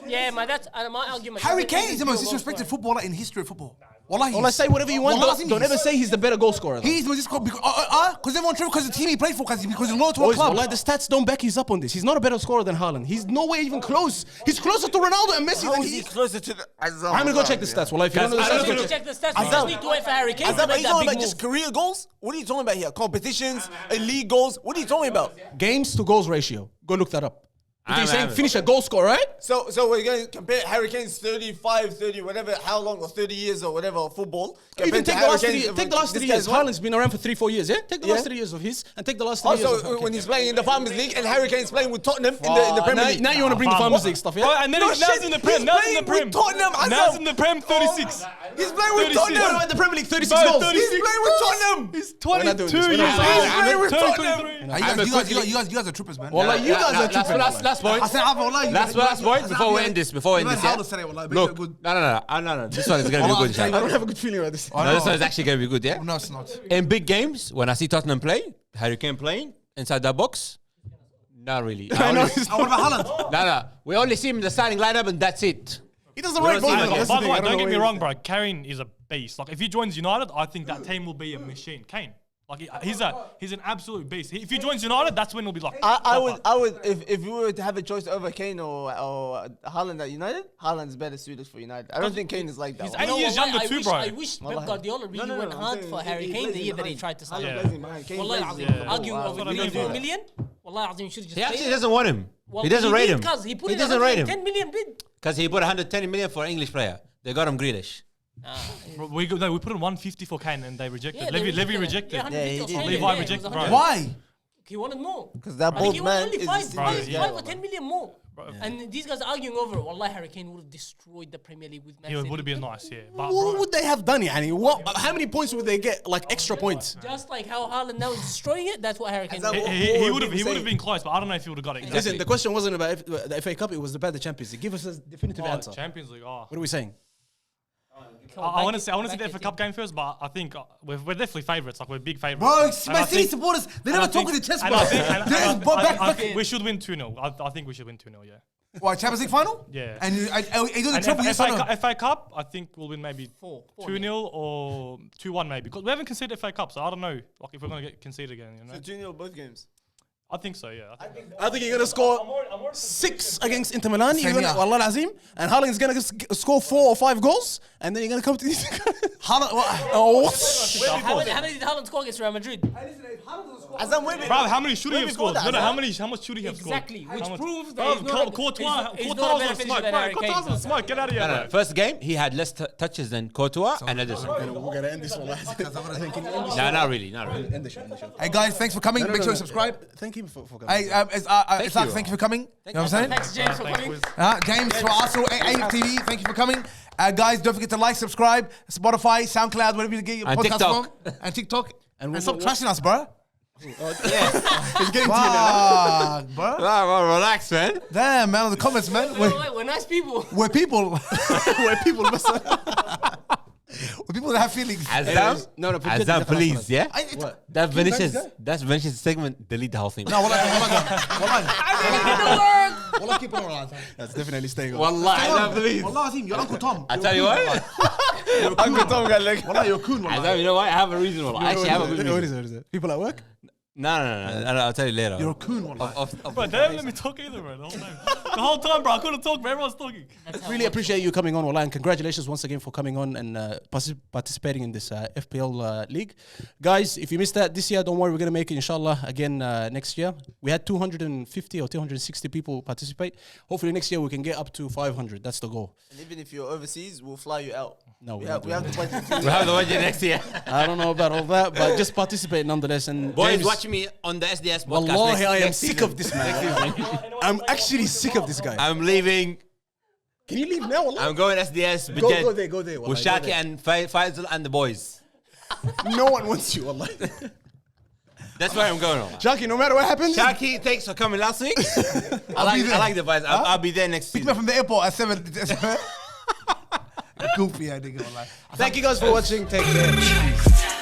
Yeah, that's my argument. Harry Kane is the most disrespected footballer in history of football. Wallahi. Well, let's say whatever you want. Don't ever say he's the better goal scorer. He's the most disrespected because everyone tripped because the team he played for, because he's loyal to a Boys, club. wallahi, the stats don't back you up on this. He's not a better scorer than Haaland. He's nowhere even close. He's closer to Ronaldo and Messi How than is he he is. closer to the? I'm gonna go check the stats. Wallahi, if you don't know the I stats, don't go know. check. Check the stats. We just need to wait for Harry Kane to Azam, are make you that talking big about just move. career goals? What are you talking about here? Competitions, league goals? What are you talking about? Games to goals ratio. Go look that up. If I'm you're saying having- finish a goal scorer, right? So we're going to compare Harry Kane's 35, 30, whatever, how long, or 30 years or whatever of football. Even compared to take the Harry last Kane's- 3 take the last this 3 guy's years. what? Haaland's been around for 3-4 years, yeah? Take the last Yeah. 3 years of his and take the last 3 years of Also, when he's playing in the Farmers League and Harry Kane's playing with Tottenham in the Premier League. Now you want to bring the Farmers League stuff, Bro, yeah? and then No now's shit, in the Prem. he's Now's in the playing Prem. with Tottenham, Azam. Now's in the Prem, 36. He's playing with 36. Tottenham. No, in the Premier League, 36 Bro, goals. 36. He's playing with Tottenham. He's We're not doing 22 this. We're years not old. doing this. He's playing with Turn Tottenham. 23. You guys are troopers, man. Wallah, you guys are tripping. Last point. I said, Last point before we end this. Before we end this, yeah? Look, no. This one is gonna be good. I Ishak. don't have a good feeling about this. No, this one is actually gonna be good, yeah. No, it's not. In big games, when I see Tottenham play, Harry Kane playing inside that box, Not really. What about Haaland? No. We only see him in the starting lineup, and that's it. He doesn't rate goals. By the way, don't get me wrong, bro. Kane is a beast. Like, if he joins United, I think that team will be a machine. Kane. Like, he's an absolute beast. If he joins United, that's when he'll be like. I would, if we were to have a choice over Kane or Haaland at United, Haaland's better suited for United. I don't think Kane is like that. He's 8 years younger too, bro. I wish Pep Guardiola really went hard for Harry Kane the year that he tried to sign him. Wallahi, arguing over 4 million. Wallahi, he should just. He actually doesn't want him. Well, he doesn't rate him. He put it at 10 million bid. Because he put 110 million for an English player. They got him Grealish. We put in 150 for Kane and they rejected. Levy rejected. Yeah, Levi rejected. Why? He wanted more. Because that bold man only is 5 or 10 million more. And these guys are arguing over it. Wallahi, Harry Kane would have destroyed the Premier League with Man City. It would have been nice, yeah. But What would they have done, Yani? How many points would they get, like extra points? Just like how Haaland now is destroying it, that's what Harry Kane did. he would have been close, but I don't know if he would have got it. Exactly. Listen, the question wasn't about the FA Cup, it was about the Champions League. Give us a definitive answer. Champions League, What are we saying? I want to see the FA Cup game first, but I think we're definitely favourites. Like, we're big favourites. Bro, Man City supporters, they never talk with the chest, bro. We should win 2-0. I think we should win 2-0, yeah. What, Champions League final? Yeah. And you're doing the trouble, yes or no? FA Cup, I think we'll win maybe 2-0 or 2-1 maybe. Because we haven't conceded FA Cup, so I don't know like if we're going to get conceded again. You know? 2-0 both games. I think so, yeah. I think you're going to score 6 against Inter Milan. You're going to, Wallah Azim. And Haaland is going to score 4 or 5 goals. And then you're going to come to these. Haaland, how many did Haaland score against Real Madrid? Bro, how many should he have scored? No, how much should he have scored? Exactly, which proves that Courtois was a smoke. Courtois was a smoke. Get out of here, bro. First game, he had less touches than Courtois and Ederson. We're going to end this one. No, not really. End the show. Hey, guys, thanks for coming. Make sure you subscribe. Thank you for coming. Hey, Ishak, thank you for coming. You know what I'm saying? Thanks, James, for coming. James for Arsenal, AFTV, thank you for coming. Guys, don't forget to like, subscribe, Spotify, SoundCloud, whatever you get your podcast from. And TikTok. And stop trashing us, bro. He's getting to you, bro. Relax, man. Damn, man, on the comments, man. We're nice people. We're people. We're people. We're people that have feelings. Azam, please, yeah? That's Vinicius segment. Delete the whole thing. No, keep it on. That's definitely staying on. Wallah, Azam, please. Wallah, Azim, you're Uncle Tom. I tell you what. Uncle Tom got like. Wallah, you're cool, man. Azam, you know what? I have a reason. I actually have a good reason. What is it? People at work? No. I'll tell you later. You're a coon, wallah. Bro, they don't let me talk either, bro. The whole time, bro. I couldn't talk, but everyone's talking. Really appreciate you coming on, wallah, and congratulations once again for coming on and participating in this FPL league. Guys, if you missed that this year, don't worry, we're going to make it, inshallah, again next year. We had 250 or 260 people participate. Hopefully next year we can get up to 500. That's the goal. And even if you're overseas, we'll fly you out. No, we have the budget. We'll have the budget next year. I don't know about all that, but just participate nonetheless. And boys, James, watch me on the SDS podcast. Wallahi, I am sick of this man. I'm actually sick of this guy. I'm leaving. Can you leave now? Allah? I'm going SDS. Go there. With Sharky and Faisal and the boys. No one wants you, Allah. That's where I'm going. Sharky, no matter what happens. Sharky, thanks for coming last week. I like the vibes. I'll be there next season. Pick me up from the airport at 7. Goofy, nigga. Thank you guys for watching. Take care.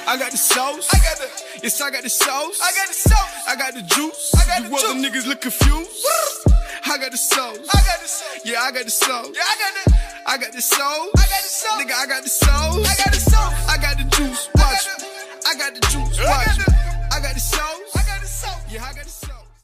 I got the sauce. I got the sauce. I got the sauce. I got the juice. You other niggas look confused. I got the sauce. Yeah, I got the sauce. I got the sauce. Nigga, I got the sauce. I got the juice. Watch. I got the juice. Watch.